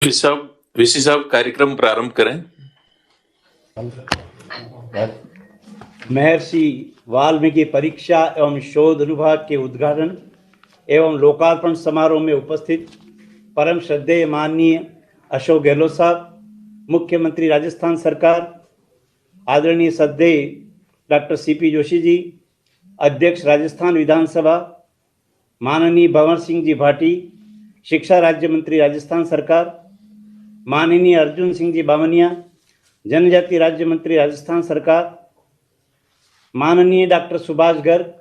VC साहब कार्यक्रम प्रारंभ करें। महर्षि वाल्मीकि परीक्षा एवं शोध अनुभाग के उद्घाटन एवं लोकार्पण समारोह में उपस्थित परम श्रद्धेय माननीय अशोक गहलोत साहब, मुख्यमंत्री राजस्थान सरकार, आदरणीय श्रद्धेय डॉक्टर सीपी जोशी जी, अध्यक्ष राजस्थान विधानसभा, माननीय भंवर सिंह जी भाटी, शिक्षा राज्य मंत्री राजस्थान सरकार, माननीय अर्जुन सिंह जी बामनिया, जनजाति राज्य मंत्री राजस्थान सरकार, माननीय डॉक्टर सुभाष गर्ग,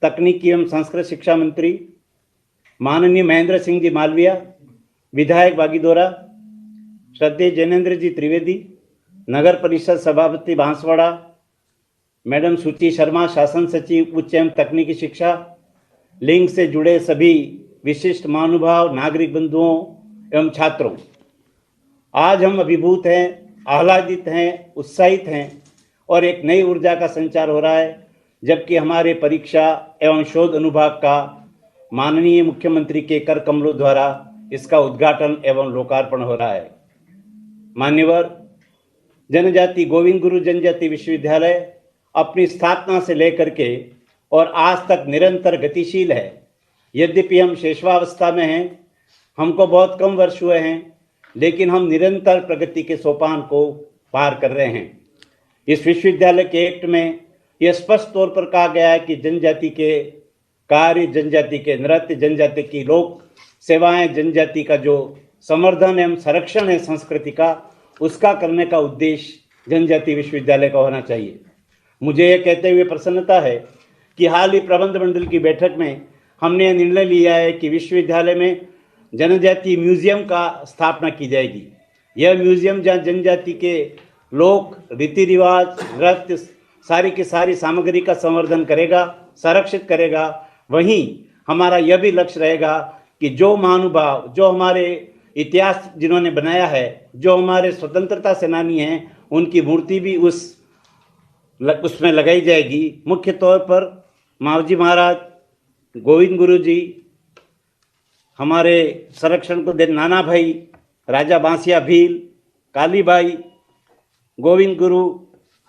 तकनीकी एवं संस्कृत शिक्षा मंत्री, माननीय महेंद्र सिंह जी मालविया, विधायक बागीदोरा, श्रद्धेय जैनेन्द्र जी त्रिवेदी, नगर परिषद सभापति बांसवाड़ा, मैडम सुची शर्मा, शासन सचिव उच्च एवं तकनीकी शिक्षा, लिंग से जुड़े सभी विशिष्ट महानुभाव, नागरिक बंधुओं एवं छात्रों, आज हम अभिभूत हैं, आह्लादित हैं, उत्साहित हैं और एक नई ऊर्जा का संचार हो रहा है, जबकि हमारे परीक्षा एवं शोध अनुभाग का माननीय मुख्यमंत्री के कर कमलों द्वारा इसका उद्घाटन एवं लोकार्पण हो रहा है। मान्यवर, जनजाति गोविंद गुरु जनजाति विश्वविद्यालय अपनी स्थापना से लेकर के और आज तक निरंतर गतिशील है। यद्यपि हम शेषवावस्था में हैं, हमको बहुत कम वर्ष हुए हैं, लेकिन हम निरंतर प्रगति के सोपान को पार कर रहे हैं। इस विश्वविद्यालय के एक्ट में यह स्पष्ट तौर पर कहा गया है कि जनजाति के कार्य, जनजाति के नृत्य, जनजाति की लोक सेवाएं, जनजाति का जो संवर्धन एवं संरक्षण है संस्कृति का, उसका करने का उद्देश्य जनजाति विश्वविद्यालय का होना चाहिए। मुझे यह कहते हुए प्रसन्नता है कि हाल ही प्रबंध मंडल की बैठक में हमने यह निर्णय लिया है कि विश्वविद्यालय में जनजाति म्यूजियम का स्थापना की जाएगी। यह म्यूजियम जहाँ जनजाति के लोक रीति रिवाज, नृत्य, सारी की सारी सामग्री का संवर्धन करेगा, संरक्षित करेगा। वहीं हमारा यह भी लक्ष्य रहेगा कि जो महानुभाव, जो हमारे इतिहास जिन्होंने बनाया है, जो हमारे स्वतंत्रता सेनानी हैं, उनकी मूर्ति भी उसमें लगाई जाएगी। मुख्य तौर पर मावजी महाराज, गोविंद गुरु जी, हमारे संरक्षण को दे नाना भाई, राजा बांसिया भील, कालीबाई, गोविंद गुरु,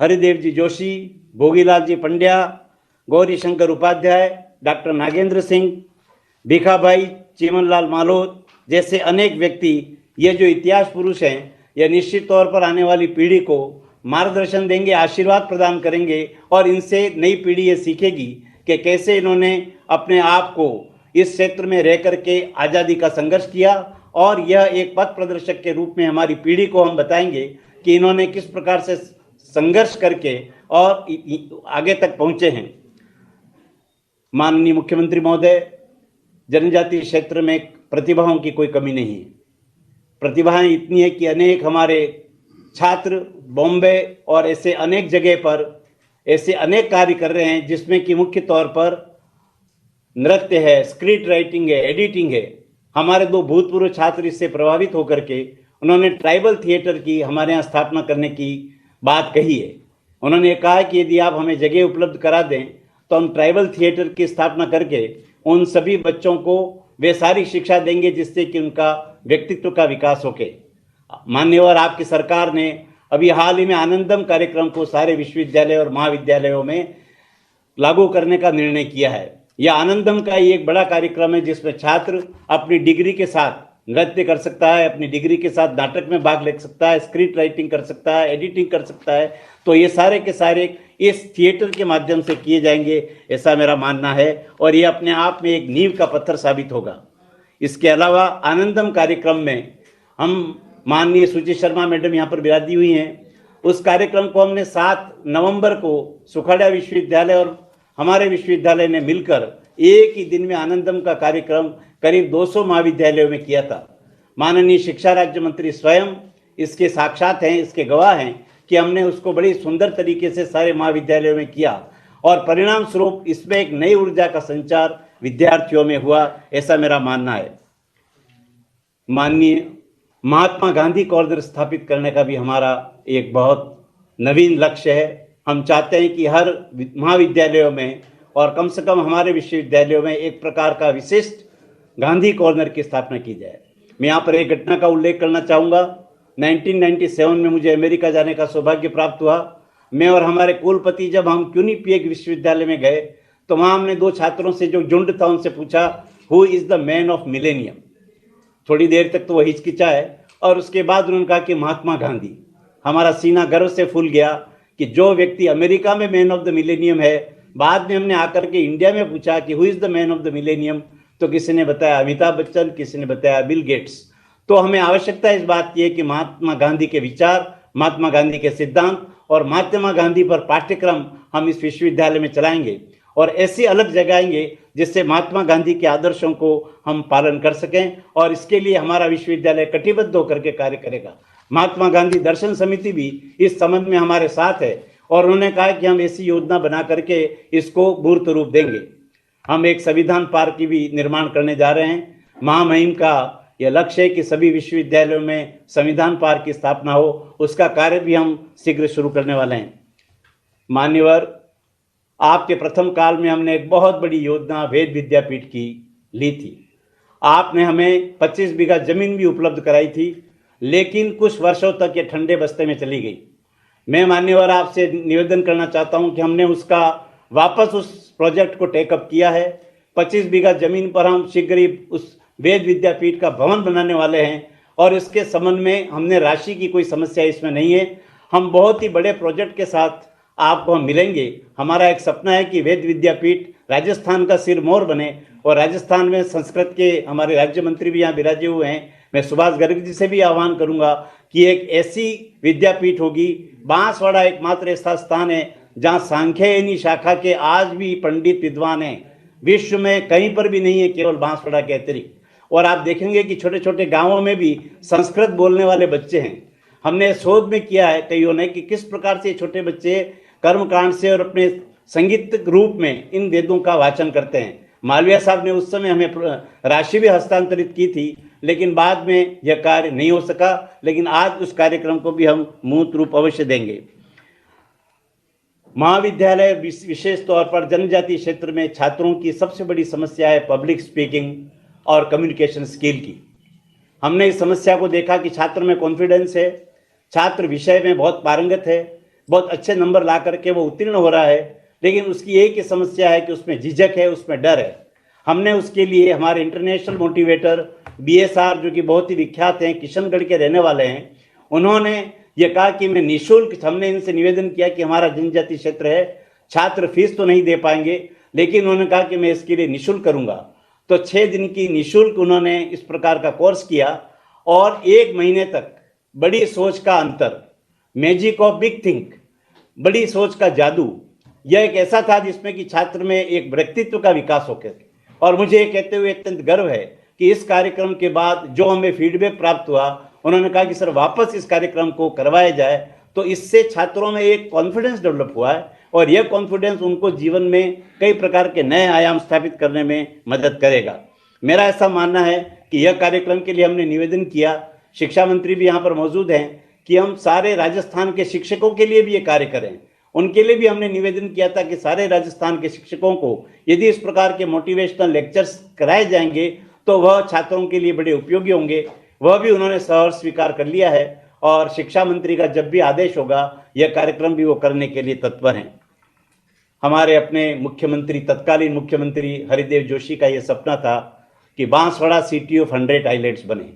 हरिदेव जी जोशी, भोगीलाल जी पंड्या, गौरी शंकर उपाध्याय, डॉक्टर नागेंद्र सिंह, भीखाभाई, चीमनलाल मालोद जैसे अनेक व्यक्ति, ये जो इतिहास पुरुष हैं, यह निश्चित तौर पर आने वाली पीढ़ी को मार्गदर्शन देंगे, आशीर्वाद प्रदान करेंगे और इनसे नई पीढ़ी ये सीखेगी कि कैसे इन्होंने अपने आप को इस क्षेत्र में रह करके आज़ादी का संघर्ष किया। और यह एक पथ प्रदर्शक के रूप में हमारी पीढ़ी को हम बताएंगे कि इन्होंने किस प्रकार से संघर्ष करके और आगे तक पहुँचे हैं। माननीय मुख्यमंत्री महोदय, जनजाति क्षेत्र में प्रतिभाओं की कोई कमी नहीं है। प्रतिभाएं इतनी है कि अनेक हमारे छात्र बॉम्बे और ऐसे अनेक जगह पर ऐसे अनेक कार्य कर रहे हैं, जिसमें कि मुख्य तौर पर नृत्य है, स्क्रिप्ट राइटिंग है, एडिटिंग है। हमारे दो भूतपूर्व छात्र इससे प्रभावित होकर के उन्होंने ट्राइबल थिएटर की हमारे यहाँ स्थापना करने की बात कही है। उन्होंने कहा कि यदि आप हमें जगह उपलब्ध करा दें तो हम ट्राइबल थिएटर की स्थापना करके उन सभी बच्चों को वे सारी शिक्षा देंगे जिससे कि उनका व्यक्तित्व का विकास होके। मान्यवर, आपकी सरकार ने अभी हाल ही में आनंदम कार्यक्रम को सारे विश्वविद्यालय और महाविद्यालयों में लागू करने का निर्णय किया है। यह आनंदम का ही एक बड़ा कार्यक्रम है जिसमें छात्र अपनी डिग्री के साथ नृत्य कर सकता है, अपनी डिग्री के साथ नाटक में भाग ले सकता है, स्क्रिप्ट राइटिंग कर सकता है, एडिटिंग कर सकता है। तो ये सारे के सारे इस थिएटर के माध्यम से किए जाएंगे, ऐसा मेरा मानना है और ये अपने आप में एक नींव का पत्थर साबित होगा। इसके अलावा आनंदम कार्यक्रम में हम माननीय सुची शर्मा मैडम यहाँ पर विराजी हुई हैं। उस कार्यक्रम को हमने 7 नवंबर को सुखाड़ा विश्वविद्यालय और हमारे विश्वविद्यालय ने मिलकर एक ही दिन में आनंदम का कार्यक्रम करीब 200 महाविद्यालयों में किया था। माननीय शिक्षा राज्य मंत्री स्वयं इसके साक्षात हैं, इसके गवाह हैं कि हमने उसको बड़ी सुंदर तरीके से सारे महाविद्यालयों में किया और परिणाम स्वरूप इसमें एक नई ऊर्जा का संचार विद्यार्थियों में हुआ, ऐसा मेरा मानना है। माननीय महात्मा गांधी कॉर्नर स्थापित करने का भी हमारा एक बहुत नवीन लक्ष्य है। हम चाहते हैं कि हर महाविद्यालयों में और कम से कम हमारे विश्वविद्यालयों में एक प्रकार का विशिष्ट गांधी कॉर्नर की स्थापना की जाए। मैं यहाँ पर एक घटना का उल्लेख करना चाहूँगा। 1997 में मुझे अमेरिका जाने का सौभाग्य प्राप्त हुआ। मैं और हमारे कुलपति जब हम क्यूनिपिएग विश्वविद्यालय में गए तो वहाँ हमने 2 छात्रों से जो झुंड था उनसे पूछा, who is the man of millennium. थोड़ी देर तक तो वो हिचकिचाए और उसके बाद उन्होंने कहा कि महात्मा गांधी। हमारा सीना गर्व से फूल गया कि जो व्यक्ति अमेरिका में मैन ऑफ द मिलेनियम है, बाद में हमने आकर के इंडिया में पूछा कि who is the man of the millennium, तो किसी ने बताया अमिताभ बच्चन, किसी ने बताया बिल गेट्स। तो हमें आवश्यकता इस बात की है कि महात्मा गांधी के विचार, महात्मा गांधी के सिद्धांत और महात्मा गांधी पर पाठ्यक्रम हम इस विश्वविद्यालय में चलाएंगे और ऐसी अलग जगाएंगे जिससे महात्मा गांधी के आदर्शों को हम पालन कर सकें, और इसके लिए हमारा विश्वविद्यालय कटिबद्ध होकर के कार्य करेगा। महात्मा गांधी दर्शन समिति भी इस संबंध में हमारे साथ है और उन्होंने कहा कि हम ऐसी योजना बना करके इसको मूर्त रूप देंगे। हम एक संविधान पार्क की भी निर्माण करने जा रहे हैं। महामहिम का यह लक्ष्य है कि सभी विश्वविद्यालयों में संविधान पार्क की स्थापना हो, उसका कार्य भी हम शीघ्र शुरू करने वाले हैं। मान्यवर, आपके प्रथम काल में हमने एक बहुत बड़ी योजना वेद विद्यापीठ की ली थी। आपने हमें 25 बीघा जमीन भी उपलब्ध कराई थी, लेकिन कुछ वर्षों तक ये ठंडे बस्ते में चली गई। मैं मान्यवर आपसे निवेदन करना चाहता हूं कि हमने उसका वापस उस प्रोजेक्ट को टेकअप किया है। 25 बीघा जमीन पर हम शीघ्र ही उस वेद विद्यापीठ का भवन बनाने वाले हैं और इसके संबंध में हमने राशि की कोई समस्या इसमें नहीं है। हम बहुत ही बड़े प्रोजेक्ट के साथ आपको हम मिलेंगे। हमारा एक सपना है कि वेद विद्यापीठ राजस्थान का सिरमौर बने और राजस्थान में संस्कृत के हमारे राज्य मंत्री भी यहाँ विराजे हुए हैं। मैं सुभाष गर्ग जी से भी आह्वान करूंगा कि एक ऐसी विद्यापीठ होगी। बांसवाड़ा एकमात्र ऐसा स्थान है जहाँ सांख्ययनी शाखा के आज भी पंडित विद्वान हैं। विश्व में कहीं पर भी नहीं है, केवल बांसवाड़ा के अतिरिक्त। और आप देखेंगे कि छोटे छोटे गांवों में भी संस्कृत बोलने वाले बच्चे हैं। हमने शोध में किया है कईयों ने कि किस प्रकार से छोटे बच्चे कर्मकांड से और अपने संगीत रूप में इन वेदों का वाचन करते हैं। मालवीय साहब ने उस समय हमें राशि भी हस्तांतरित की थी, लेकिन बाद में यह कार्य नहीं हो सका। लेकिन आज उस कार्यक्रम को भी हम मूर्त रूप अवश्य देंगे। महाविद्यालय विशेष तौर पर जनजातीय क्षेत्र में छात्रों की सबसे बड़ी समस्या है पब्लिक स्पीकिंग और कम्युनिकेशन स्किल की। हमने इस समस्या को देखा कि छात्र में कॉन्फिडेंस है, छात्र विषय में बहुत पारंगत है, बहुत अच्छे नंबर ला करके वो उत्तीर्ण हो रहा है, लेकिन उसकी एक ही समस्या है कि उसमें झिझक है, उसमें डर है। हमने उसके लिए हमारे इंटरनेशनल मोटिवेटर BSR, जो कि बहुत ही विख्यात हैं, किशनगढ़ के रहने वाले हैं, उन्होंने ये कहा कि मैं निःशुल्क, हमने इनसे निवेदन किया कि हमारा जनजातीय क्षेत्र है, छात्र फीस तो नहीं दे पाएंगे, लेकिन उन्होंने कहा कि मैं इसके लिए निःशुल्क करूंगा। तो 6 दिन की निःशुल्क उन्होंने इस प्रकार का कोर्स किया और 1 महीने तक बड़ी सोच का अंतर, मैजिक ऑफ बिग थिंक, बड़ी सोच का जादू, यह एक ऐसा था जिसमें कि छात्र में एक व्यक्तित्व का विकास हो गया। और मुझे ये कहते हुए अत्यंत गर्व है कि इस कार्यक्रम के बाद जो हमें फीडबैक प्राप्त हुआ, उन्होंने कहा कि सर वापस इस कार्यक्रम को करवाया जाए। तो इससे छात्रों में एक कॉन्फिडेंस डेवलप हुआ है और यह कॉन्फिडेंस उनको जीवन में कई प्रकार के नए आयाम स्थापित करने में मदद करेगा। मेरा ऐसा मानना है कि यह कार्यक्रम के लिए हमने निवेदन किया, शिक्षा मंत्री भी यहाँ पर मौजूद हैं, कि हम सारे राजस्थान के शिक्षकों के लिए भी ये कार्य करें। उनके लिए भी हमने निवेदन किया था कि सारे राजस्थान के शिक्षकों को यदि इस प्रकार के मोटिवेशनल लेक्चर्स कराए जाएंगे तो वह छात्रों के लिए बड़े उपयोगी होंगे। वह भी उन्होंने सहर्ष स्वीकार कर लिया है और शिक्षा मंत्री का जब भी आदेश होगा यह कार्यक्रम भी वो करने के लिए तत्पर हैं। हमारे अपने मुख्यमंत्री, तत्कालीन मुख्यमंत्री हरिदेव जोशी का यह सपना था कि बांसवाड़ा सिटी ऑफ 100 आइलैंड्स बने।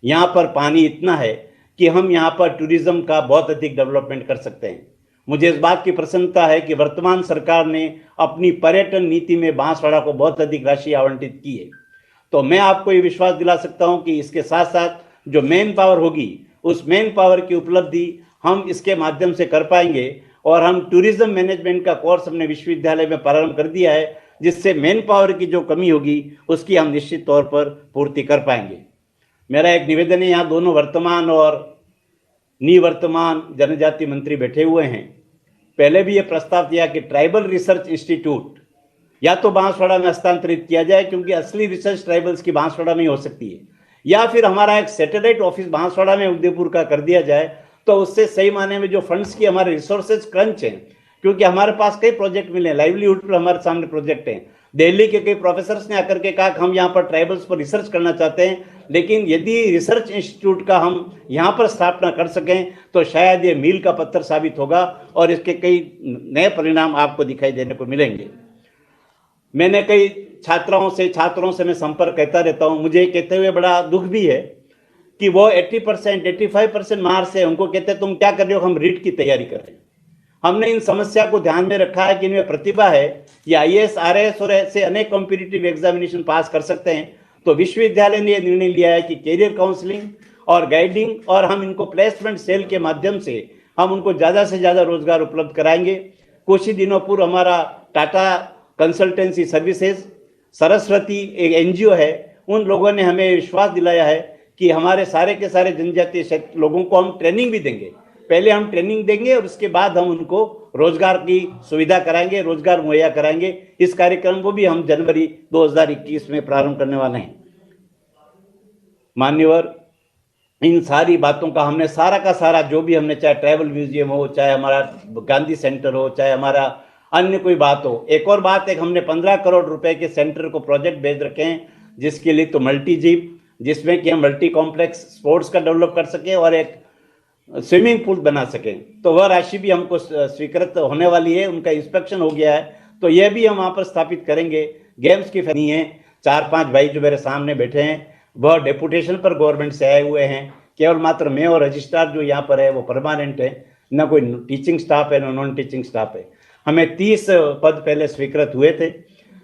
यहाँ पर पानी इतना है कि हम यहाँ पर टूरिज्म का बहुत अधिक डेवलपमेंट कर सकते हैं। मुझे इस बात की प्रसन्नता है कि वर्तमान सरकार ने अपनी पर्यटन नीति में बांसवाड़ा को बहुत अधिक राशि आवंटित की है। तो मैं आपको ये विश्वास दिला सकता हूँ कि इसके साथ साथ जो मैन पावर होगी, उस मैन पावर की उपलब्धि हम इसके माध्यम से कर पाएंगे। और हम टूरिज्म मैनेजमेंट का कोर्स हमने विश्वविद्यालय में प्रारंभ कर दिया है, जिससे मैन पावर की जो कमी होगी उसकी हम निश्चित तौर पर पूर्ति कर पाएंगे। मेरा एक निवेदन है, यहाँ दोनों वर्तमान और निवर्तमान जनजाति मंत्री बैठे हुए हैं। पहले भी ये प्रस्ताव दिया कि ट्राइबल रिसर्च इंस्टीट्यूट या तो बांसवाड़ा में हस्तांतरित किया जाए, क्योंकि असली रिसर्च ट्राइबल्स की बांसवाड़ा में ही हो सकती है, या फिर हमारा एक सैटेलाइट ऑफिस बांसवाड़ा में उदयपुर का कर दिया जाए। तो उससे सही माने में जो फंड्स की हमारे रिसोर्सेज क्रंच हैं, क्योंकि हमारे पास कई प्रोजेक्ट मिले हैं, लाइवलीहुड पर हमारे सामने प्रोजेक्ट हैं, दिल्ली के कई प्रोफेसर्स ने आकर के कहा कि हम यहाँ पर ट्राइबल्स पर रिसर्च करना चाहते हैं, लेकिन यदि रिसर्च इंस्टीट्यूट का हम यहाँ पर स्थापना कर सकें तो शायद ये मील का पत्थर साबित होगा और इसके कई नए परिणाम आपको दिखाई देने को मिलेंगे। मैंने कई छात्रों से मैं संपर्क करता रहता हूँ। मुझे कहते हुए बड़ा दुख भी है कि वो 80% 85% मार्क्स है, उनको कहते हैं तुम क्या कर रहे हो, हम रीट की तैयारी कर रहे हैं। हमने इन समस्या को ध्यान में रखा है कि इनमें प्रतिभा है, ये IAS RAS और ऐसे अनेक कॉम्पिटिटिव एग्जामिनेशन पास कर सकते हैं। तो विश्वविद्यालय ने यह निर्णय लिया है कि कैरियर काउंसलिंग और गाइडिंग और हम इनको प्लेसमेंट सेल के माध्यम से हम उनको ज़्यादा से ज़्यादा रोजगार उपलब्ध कराएंगे। कुछ ही दिनों पूर्व हमारा टाटा कंसल्टेंसी सर्विसेज, सरस्वती एक NGO है, उन लोगों ने हमें विश्वास दिलाया है कि हमारे सारे के सारे जनजातीय क्षेत्र लोगों को हम ट्रेनिंग भी देंगे। पहले हम ट्रेनिंग देंगे और उसके बाद हम उनको रोजगार की सुविधा कराएंगे, रोजगार मुहैया कराएंगे। इस कार्यक्रम को भी हम जनवरी 2021 में प्रारंभ करने वाले हैं। मान्यवर, इन सारी बातों का हमने सारा का सारा जो भी हमने, चाहे ट्राइबल म्यूजियम हो, चाहे हमारा गांधी सेंटर हो, चाहे हमारा अन्य कोई बात हो। एक और बात है, हमने 15 करोड़ रुपए के सेंटर को प्रोजेक्ट भेज रखे हैं, जिसके लिए तो मल्टी जीप, जिसमें कि हम मल्टी कॉम्प्लेक्स स्पोर्ट्स का डेवलप कर सकें और एक स्विमिंग पूल बना सकें। तो वह राशि भी हमको स्वीकृत होने वाली है, उनका इंस्पेक्शन हो गया है, तो यह भी हम वहाँ पर स्थापित करेंगे। गेम्स की फनी है, 4-5 भाई जो मेरे सामने बैठे हैं वह डेपुटेशन पर गवर्नमेंट से आए हुए हैं। केवल मात्र मैं और रजिस्ट्रार जो यहाँ पर है वो परमानेंट है, न कोई टीचिंग स्टाफ है न नॉन टीचिंग स्टाफ है। हमें 30 पद पहले स्वीकृत हुए थे,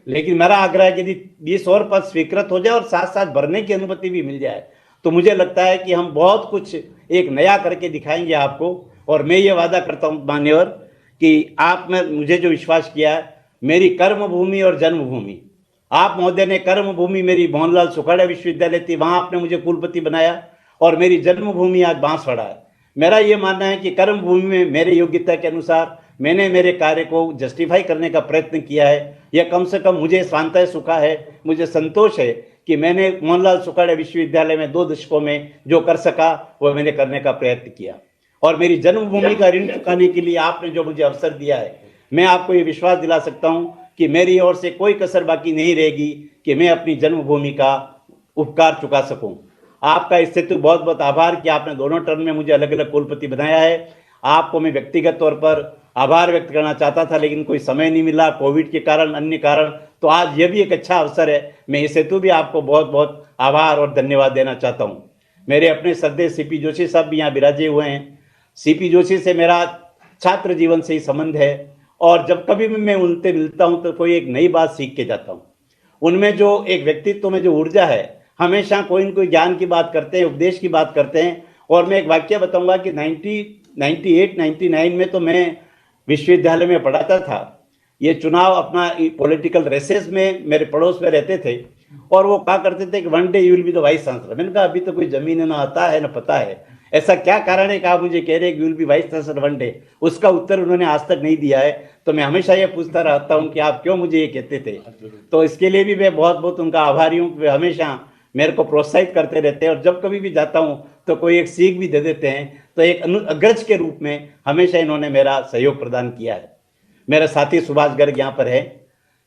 लेकिन मेरा आग्रह है कि यदि 20 और पद स्वीकृत हो जाए और साथ साथ भरने की अनुमति भी मिल जाए तो मुझे लगता है कि हम बहुत कुछ एक नया करके दिखाएंगे आपको। और मैं ये वादा करता हूँ मान्यवर कि आपने मुझे जो विश्वास किया है, मेरी कर्म भूमि और जन्मभूमि, आप महोदय ने कर्म भूमि मेरी मोहनलाल सुखाड़िया विश्वविद्यालय थी, वहाँ आपने मुझे कुलपति बनाया, और मेरी जन्मभूमि आज बांसवाड़ा है। मेरा ये मानना है कि कर्म भूमि में मेरे योग्यता के अनुसार मैंने मेरे कार्य को जस्टिफाई करने का प्रयत्न किया है। यह कम से कम मुझे शांता सुखा है, मुझे संतोष है कि मैंने मोहनलाल सुखाड़िया विश्वविद्यालय में 2 दशकों में जो कर सका वह मैंने करने का प्रयत्न किया। और मेरी जन्मभूमि का ऋण चुकाने के लिए आपने जो मुझे अवसर दिया है, मैं आपको ये विश्वास दिला सकता हूँ कि मेरी ओर से कोई कसर बाकी नहीं रहेगी कि मैं अपनी जन्मभूमि का उपकार चुका सकूँ। आपका इससे तो बहुत बहुत आभार कि आपने दोनों टर्म में मुझे अलग अलग कुलपति बनाया है। आपको मैं व्यक्तिगत तौर पर आभार व्यक्त करना चाहता था, लेकिन कोई समय नहीं मिला, कोविड के कारण, अन्य कारण। तो आज यह भी एक अच्छा अवसर है, मैं इस हेतु भी आपको बहुत बहुत आभार और धन्यवाद देना चाहता हूँ। मेरे अपने श्रद्धेय CP जोशी साहब भी यहाँ विराजे हुए हैं। CP जोशी से मेरा छात्र जीवन से ही संबंध है, और जब कभी भी मैं उनसे मिलता हूँ तो कोई एक नई बात सीख के जाता हूँ। उनमें जो एक व्यक्तित्व में जो ऊर्जा है, हमेशा कोई न कोई ज्ञान की बात करते हैं, उपदेश की बात करते हैं। और मैं एक वाक्य बताऊंगा कि 1998-99 में तो मैं विश्वविद्यालय में पढ़ाता था। ये चुनाव अपना पॉलिटिकल रेसेस में मेरे पड़ोस में रहते थे, और वो कहा करते थे कि one day you will be the vice chancellor. मैंने कहा अभी तो कोई जमीन ना आता है ना पता है, ऐसा क्या कारण है कि आप मुझे कह रहे हैं कि you will be vice chancellor one day. उसका उत्तर उन्होंने आज तक नहीं दिया है। तो मैं हमेशा ये पूछता रहता हूँ कि आप क्यों मुझे ये कहते थे। तो इसके लिए भी मैं बहुत बहुत उनका आभारी हूँ। वे हमेशा मेरे को प्रोत्साहित करते रहते हैं, और जब कभी भी जाता हूँ तो कोई एक सीख भी दे देते हैं। तो एक अग्रज के रूप में हमेशा इन्होंने मेरा सहयोग प्रदान किया है। मेरा साथी सुभाष गर्ग यहाँ पर है,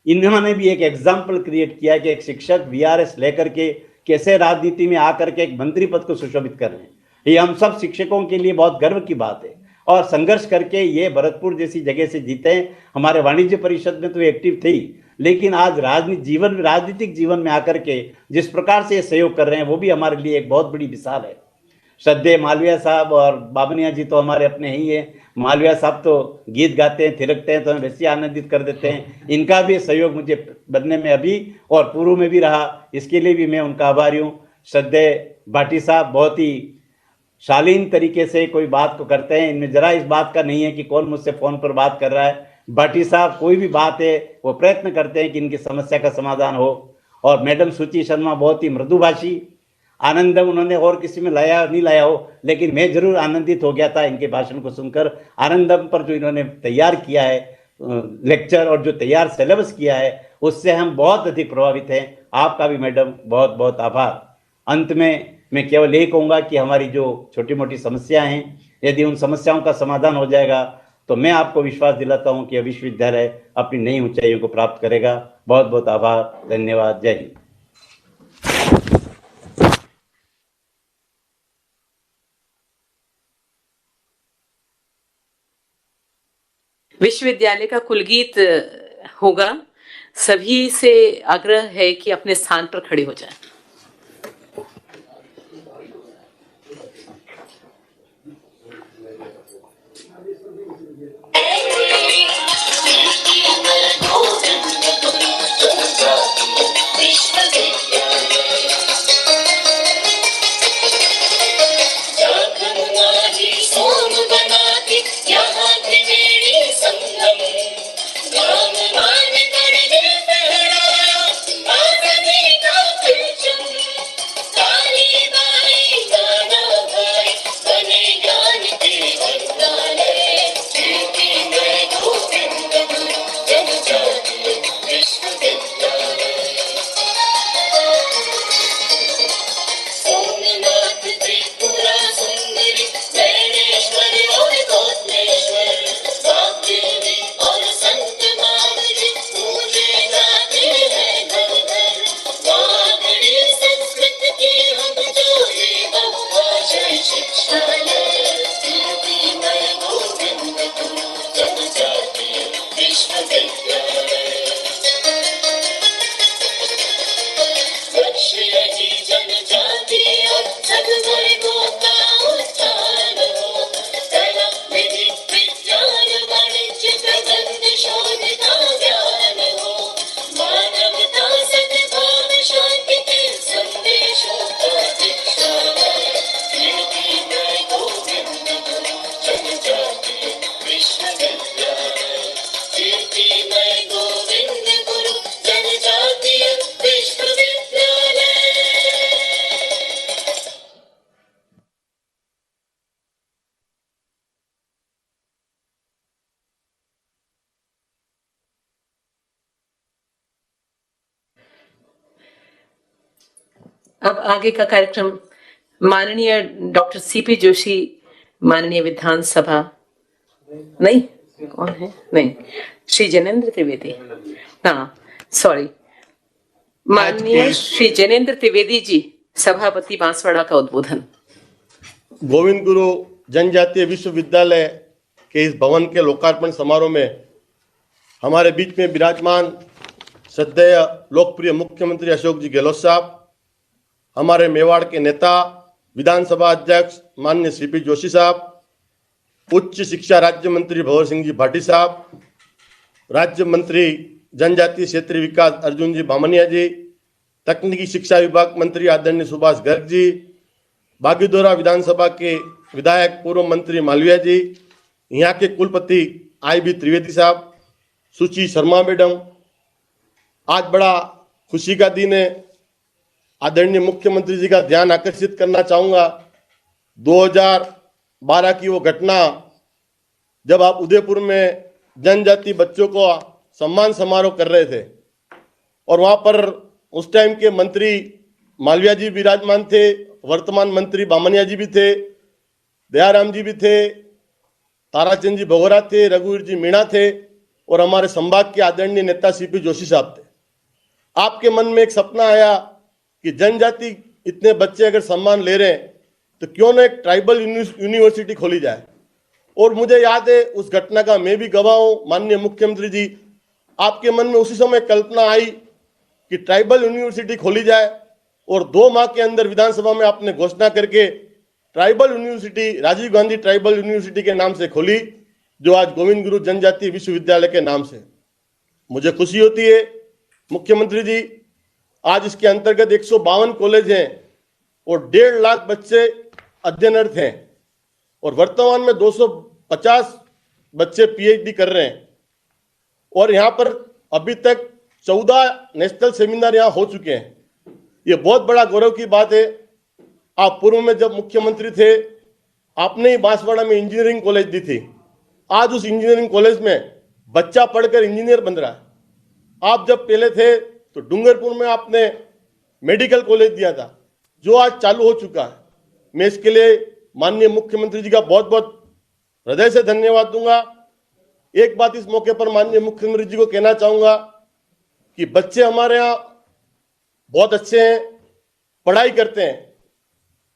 इन्होंने भी एक एग्जाम्पल क्रिएट किया कि एक शिक्षक VRS लेकर के कैसे राजनीति में आकर के एक मंत्री पद को सुशोभित कर रहे हैं। ये हम सब शिक्षकों के लिए बहुत गर्व की बात है, और संघर्ष करके ये भरतपुर जैसी जगह से जीते हैं। हमारे वाणिज्य परिषद में तो एक्टिव थे, लेकिन आज राजनीतिक जीवन में आकर के जिस प्रकार से ये सहयोग कर रहे हैं वो भी हमारे लिए एक बहुत बड़ी मिसाल है। श्रद्धेय मालविया साहब और बाबनिया जी तो हमारे अपने ही है। मालविया साहब तो गीत गाते हैं, थिरकते हैं, तो हमें वैसे आनंदित कर देते हैं। इनका भी सहयोग मुझे बनने में अभी और पूर्व में भी रहा, इसके लिए भी मैं उनका आभारी हूँ। श्रद्धेय भाटी साहब बहुत ही शालीन तरीके से कोई बात को करते हैं, इनमें जरा इस बात का नहीं है कि कौन मुझसे फ़ोन पर बात कर रहा है। भाटी साहब कोई भी बात है वो प्रयत्न करते हैं कि इनकी समस्या का समाधान हो। और मैडम सुचि शर्मा बहुत ही मृदुभाषी, आनंदम उन्होंने और किसी में लाया नहीं लाया हो, लेकिन मैं जरूर आनंदित हो गया था इनके भाषण को सुनकर। आनंदम पर जो इन्होंने तैयार किया है लेक्चर और जो तैयार सिलेबस किया है, उससे हम बहुत अधिक प्रभावित हैं। आपका भी मैडम बहुत बहुत आभार। अंत में मैं केवल ये कहूँगा कि हमारी जो छोटी मोटी समस्याएं हैं, यदि उन समस्याओं का समाधान हो जाएगा तो मैं आपको विश्वास दिलाता हूँ कि विश्वविद्यालय अपनी नई ऊंचाइयों को प्राप्त करेगा। बहुत बहुत आभार, धन्यवाद, जय हिंद। विश्वविद्यालय का कुलगीत होगा। सभी से आग्रह है कि अपने स्थान पर खड़े हो जाएं। अब आगे का कार्यक्रम माननीय डॉक्टर सीपी जोशी, माननीय विधानसभा, नहीं कौन है, नहीं श्री जैनेन्द्र त्रिवेदी, हाँ सॉरी, माननीय श्री जैनेन्द्र त्रिवेदी जी, सभापति बांसवाड़ा का उद्बोधन। गोविंद गुरु जनजातीय विश्वविद्यालय के इस भवन के लोकार्पण समारोह में हमारे बीच में विराजमान श्रद्धेय लोकप्रिय मुख्यमंत्री अशोक जी गहलोत साहब, हमारे मेवाड़ के नेता विधानसभा अध्यक्ष माननीय सीपी जोशी साहब, उच्च शिक्षा राज्य मंत्री भंवर सिंह जी भाटी साहब, राज्य मंत्री जनजातीय क्षेत्रीय विकास अर्जुन जी बामनिया जी, तकनीकी शिक्षा विभाग मंत्री आदरणीय सुभाष गर्ग जी, बागीदोरा विधानसभा के विधायक पूर्व मंत्री मालविया जी, यहाँ के कुलपति IB त्रिवेदी साहब, सुची शर्मा मैडम, आज बड़ा खुशी का दिन है। आदरणीय मुख्यमंत्री जी का ध्यान आकर्षित करना चाहूँगा 2012 की वो घटना जब आप उदयपुर में जनजाति बच्चों को सम्मान समारोह कर रहे थे और वहाँ पर उस टाइम के मंत्री मालविया जी विराजमान थे, वर्तमान मंत्री बामनिया जी भी थे, दयाराम जी भी थे, ताराचंद जी भगोरा थे, रघुवीर जी मीणा थे और हमारे संभाग के आदरणीय नेता सीपी जोशी साहब थे। आपके मन में एक सपना आया कि जनजाति इतने बच्चे अगर सम्मान ले रहे हैं तो क्यों ना एक ट्राइबल यूनिवर्सिटी खोली जाए। और मुझे याद है उस घटना का मैं भी गवाह हूँ। माननीय मुख्यमंत्री जी, आपके मन में उसी समय कल्पना आई कि ट्राइबल यूनिवर्सिटी खोली जाए और 2 माह के अंदर विधानसभा में आपने घोषणा करके tribal university Rajiv Gandhi tribal university के नाम से खोली, जो आज गोविंद गुरु जनजातीय विश्वविद्यालय के नाम से। मुझे खुशी होती है मुख्यमंत्री जी, आज इसके अंतर्गत 152 कॉलेज हैं और 1.5 लाख बच्चे अध्ययनरत हैं और वर्तमान में 250 बच्चे PhD कर रहे हैं और यहाँ पर अभी तक 14 नेशनल सेमिनार यहाँ हो चुके हैं। ये बहुत बड़ा गौरव की बात है। आप पूर्व में जब मुख्यमंत्री थे आपने ही बांसवाड़ा में इंजीनियरिंग कॉलेज दी थी। आज उस इंजीनियरिंग कॉलेज में बच्चा पढ़कर इंजीनियर बन रहा है। आप जब पहले थे तो डूंगरपुर में आपने मेडिकल कॉलेज दिया था, जो आज चालू हो चुका है। मैं इसके लिए माननीय मुख्यमंत्री जी का बहुत बहुत हृदय से धन्यवाद दूंगा। एक बात इस मौके पर माननीय मुख्यमंत्री जी को कहना चाहूंगा कि बच्चे हमारे यहाँ बहुत अच्छे हैं, पढ़ाई करते हैं,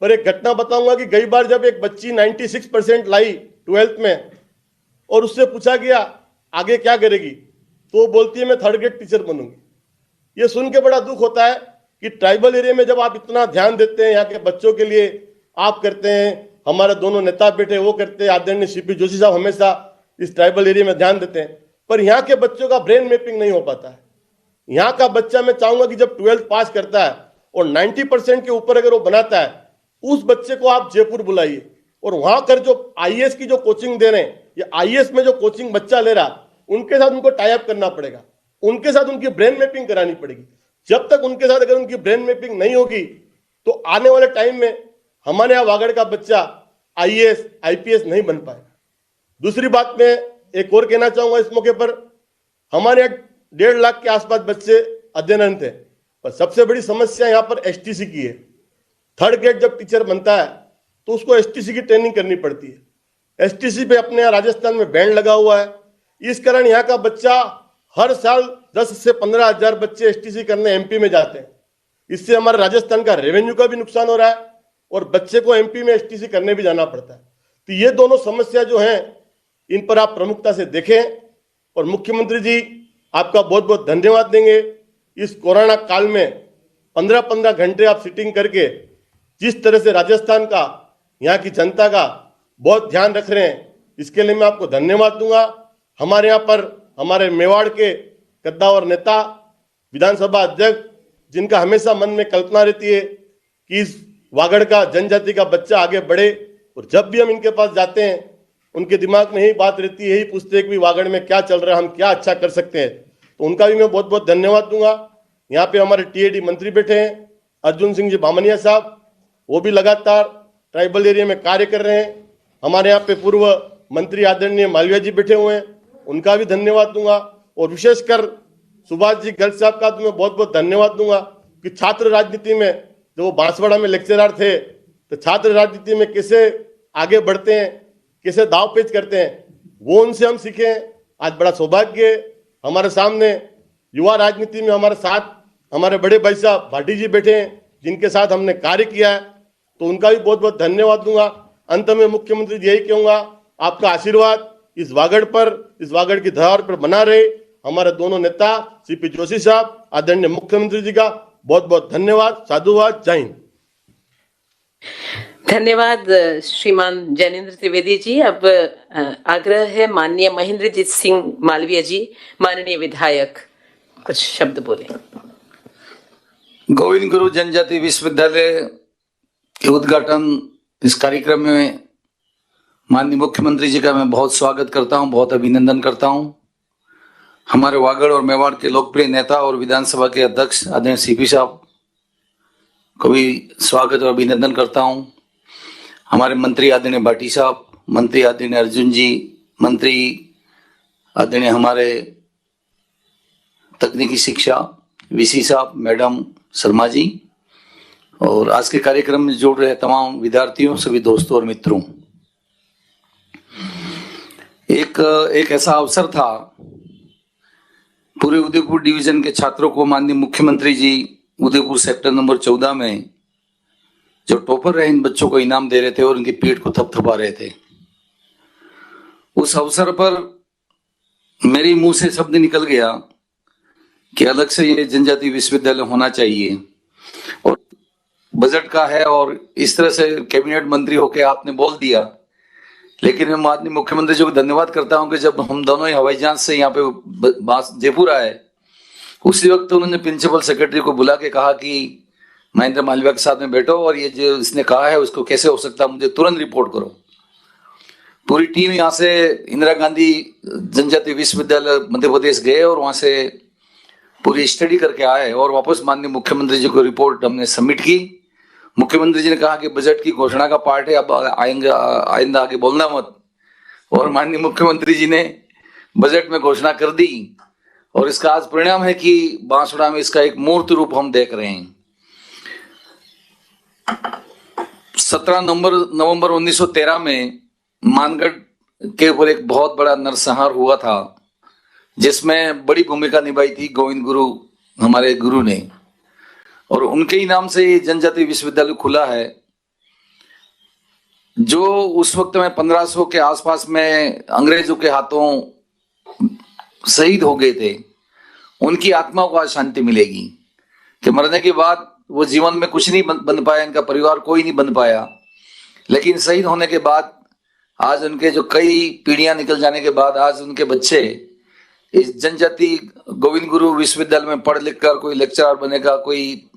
पर एक घटना बताऊंगा कि गई बार जब एक बच्ची 96% लाई 12th में और उससे पूछा गया आगे क्या करेगी, तो वो बोलती है मैं 3rd ग्रेड टीचर बनूंगी। ये सुन के बड़ा दुख होता है कि ट्राइबल एरिया में जब आप इतना ध्यान देते हैं, यहाँ के बच्चों के लिए आप करते हैं, हमारे दोनों नेता बेटे वो करते हैं, आदरणीय सीपी जोशी साहब हमेशा इस ट्राइबल एरिया में ध्यान देते हैं, पर यहाँ के बच्चों का ब्रेन मैपिंग नहीं हो पाता है। यहाँ का बच्चा मैं चाहूंगा कि जब 12th पास करता है और 90% के ऊपर अगर वो बनाता है, उस बच्चे को आप जयपुर बुलाइए और वहां कर जो आईएएस की जो कोचिंग दे रहे हैं या आईएएस में जो कोचिंग बच्चा ले रहा, उनके साथ उनको टाई अप करना पड़ेगा, उनके साथ उनकी ब्रेन मैपिंग करानी पड़ेगी। जब तक उनके साथ अगर उनकी ब्रेन मैपिंग नहीं होगी तो आने वाले टाइम में हमारे यहाँ वागड़ का बच्चा आईएएस आईपीएस नहीं बन पाएगा। दूसरी बात मैं एक और कहना चाहूंगा इस मौके पर, हमारे यहाँ 1.5 लाख के आसपास बच्चे अध्ययनरत हैं, पर सबसे बड़ी समस्या यहाँ पर एसटीसी की है। 3rd ग्रेड जब टीचर बनता है तो उसको एसटीसी की ट्रेनिंग करनी पड़ती है। एसटीसी पे अपने यहाँ राजस्थान में बैन लगा हुआ है, इस कारण यहाँ का बच्चा हर साल 10 से 15 हजार बच्चे एसटीसी करने एमपी में जाते हैं। इससे हमारे राजस्थान का रेवेन्यू का भी नुकसान हो रहा है और बच्चे को एमपी में एसटीसी करने भी जाना पड़ता है। तो ये दोनों समस्या जो हैं, इन पर आप प्रमुखता से देखें और मुख्यमंत्री जी आपका बहुत बहुत धन्यवाद देंगे। इस कोरोना काल में 15-15 घंटे आप सिटिंग करके जिस तरह से राजस्थान का, यहाँ की जनता का बहुत ध्यान रख रहे हैं, इसके लिए मैं आपको धन्यवाद दूंगा। हमारे यहाँ पर हमारे मेवाड़ के कद्दावर नेता, विधानसभा अध्यक्ष, जिनका हमेशा मन में कल्पना रहती है कि इस वागड़ का जनजाति का बच्चा आगे बढ़े, और जब भी हम इनके पास जाते हैं उनके दिमाग में यही बात रहती है, यही पूछते हैं कि वागड़ में क्या चल रहा है, हम क्या अच्छा कर सकते हैं। तो उनका भी मैं बहुत बहुत धन्यवाद दूंगा। यहाँ पे हमारे टीएडी मंत्री बैठे हैं, अर्जुन सिंह जी बामनिया साहब, वो भी लगातार ट्राइबल एरिया में कार्य कर रहे हैं। हमारे यहाँ पे पूर्व मंत्री आदरणीय मालविया जी बैठे हुए हैं, उनका भी धन्यवाद दूंगा। और विशेषकर सुभाष जी गर्ग साहब का तो मैं बहुत बहुत धन्यवाद दूंगा कि छात्र राजनीति में, जब वो बांसवाड़ा में लेक्चरर थे, तो छात्र राजनीति में कैसे आगे बढ़ते हैं, कैसे दाव पेच करते हैं, वो उनसे हम सीखें। आज बड़ा सौभाग्य है, हमारे सामने युवा राजनीति में हमारे साथ हमारे बड़े भाई साहब भाटी जी बैठे हैं, जिनके साथ हमने कार्य किया है, तो उनका भी बहुत बहुत धन्यवाद दूंगा। अंत में मुख्यमंत्री जी यही कहूंगा, आपका आशीर्वाद इस वागड़ पर, इस वागड़ की धरोहर पर बना रहे। हमारे दोनों नेता सीपी जोशी साहब, आदरणीय मुख्यमंत्री जी का बहुत बहुत धन्यवाद, साधुवाद, जय हिंद। धन्यवाद श्रीमान जैनेन्द्र त्रिवेदी जी। अब आग्रह है माननीय महेंद्रजीत सिंह मालवीय जी, माननीय विधायक, कुछ शब्द बोले। गोविंद गुरु जनजाति विश्वविद्यालय के उद्घाटन इस कार्यक्रम में माननीय मुख्यमंत्री जी का मैं बहुत स्वागत करता हूं, बहुत अभिनंदन करता हूं। हमारे वागड़ और मेवाड़ के लोकप्रिय नेता और विधानसभा के अध्यक्ष आदरणीय सीपी साहब को भी स्वागत और अभिनंदन करता हूं। हमारे मंत्री आदरणीय भाटी साहब, मंत्री आदरणीय अर्जुन जी, मंत्री आदरणीय हमारे तकनीकी शिक्षा वीसी साहब, मैडम शर्मा जी, और आज के कार्यक्रम में जुड़ रहे तमाम विद्यार्थियों, सभी दोस्तों और मित्रों, एक ऐसा अवसर था, पूरे उदयपुर डिवीजन के छात्रों को माननीय मुख्यमंत्री जी उदयपुर सेक्टर नंबर 14 में जो टॉपर रहे इन बच्चों को इनाम दे रहे थे और उनकी पीठ को थपथपा रहे थे। उस अवसर पर मेरे मुंह से शब्द निकल गया कि अलग से ये जनजाति विश्वविद्यालय होना चाहिए, और बजट का है और इस तरह से कैबिनेट मंत्री होके आपने बोल दिया। लेकिन मैं माननीय मुख्यमंत्री जी को धन्यवाद करता हूं कि जब हम दोनों ही हवाई जहाज से यहाँ पे जयपुर आए, उसी वक्त उन्होंने प्रिंसिपल सेक्रेटरी को बुला के कहा कि महेंद्र मालविया के साथ में बैठो और ये जो इसने कहा है उसको कैसे हो सकता है, मुझे तुरंत रिपोर्ट करो। पूरी टीम यहाँ से इंदिरा गांधी जनजाति विश्वविद्यालय मध्य प्रदेश गए और वहां से पूरी स्टडी करके आए और वापस माननीय मुख्यमंत्री जी को रिपोर्ट हमने सबमिट की। मुख्यमंत्री जी ने कहा कि बजट की घोषणा का पार्ट है, अब आइंदा आगे बोलना मत, और माननीय मुख्यमंत्री जी ने बजट में घोषणा कर दी और इसका आज परिणाम है कि बांसवाड़ा में इसका एक मूर्त रूप हम देख रहे हैं। 17 नवंबर 1913 में मानगढ़ के ऊपर एक बहुत बड़ा नरसंहार हुआ था, जिसमें बड़ी भूमिका निभाई थी गोविंद गुरु हमारे गुरु ने, और उनके ही नाम से ये जनजाति विश्वविद्यालय खुला है। जो उस वक्त में 1500 के आसपास में अंग्रेजों के हाथों शहीद हो गए थे, उनकी आत्मा को आज शांति मिलेगी कि मरने के बाद वो जीवन में कुछ नहीं बन पाया, इनका परिवार कोई नहीं बन पाया, लेकिन शहीद होने के बाद आज उनके जो कई पीढ़ियां निकल जाने के बाद आज उनके बच्चे इस जनजाति गोविंद गुरु विश्वविद्यालय में पढ़ लिख कर कोई लेक्चरर बनेगा, कोई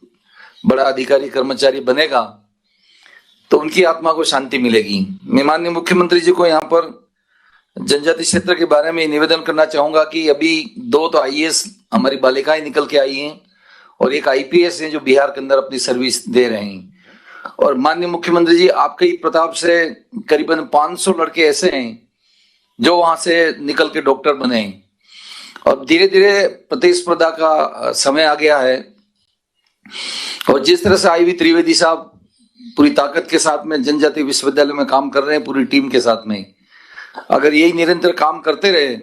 बड़ा अधिकारी कर्मचारी बनेगा, तो उनकी आत्मा को शांति मिलेगी। मैं माननीय मुख्यमंत्री जी को यहाँ पर जनजाति क्षेत्र के बारे में निवेदन करना चाहूंगा कि अभी 2 तो IAS हमारी बालिकाएं निकल के आई हैं और एक IPS है जो बिहार के अंदर अपनी सर्विस दे रहे हैं। और माननीय मुख्यमंत्री जी, आपके ही प्रताप से करीबन 500 लड़के ऐसे हैं जो वहां से निकल के डॉक्टर बने। और धीरे धीरे प्रतिस्पर्धा का समय आ गया है, और जिस तरह से IV त्रिवेदी साहब पूरी ताकत के साथ में जनजाति विश्वविद्यालय में काम कर रहे हैं पूरी टीम के साथ में, अगर यही निरंतर काम करते रहे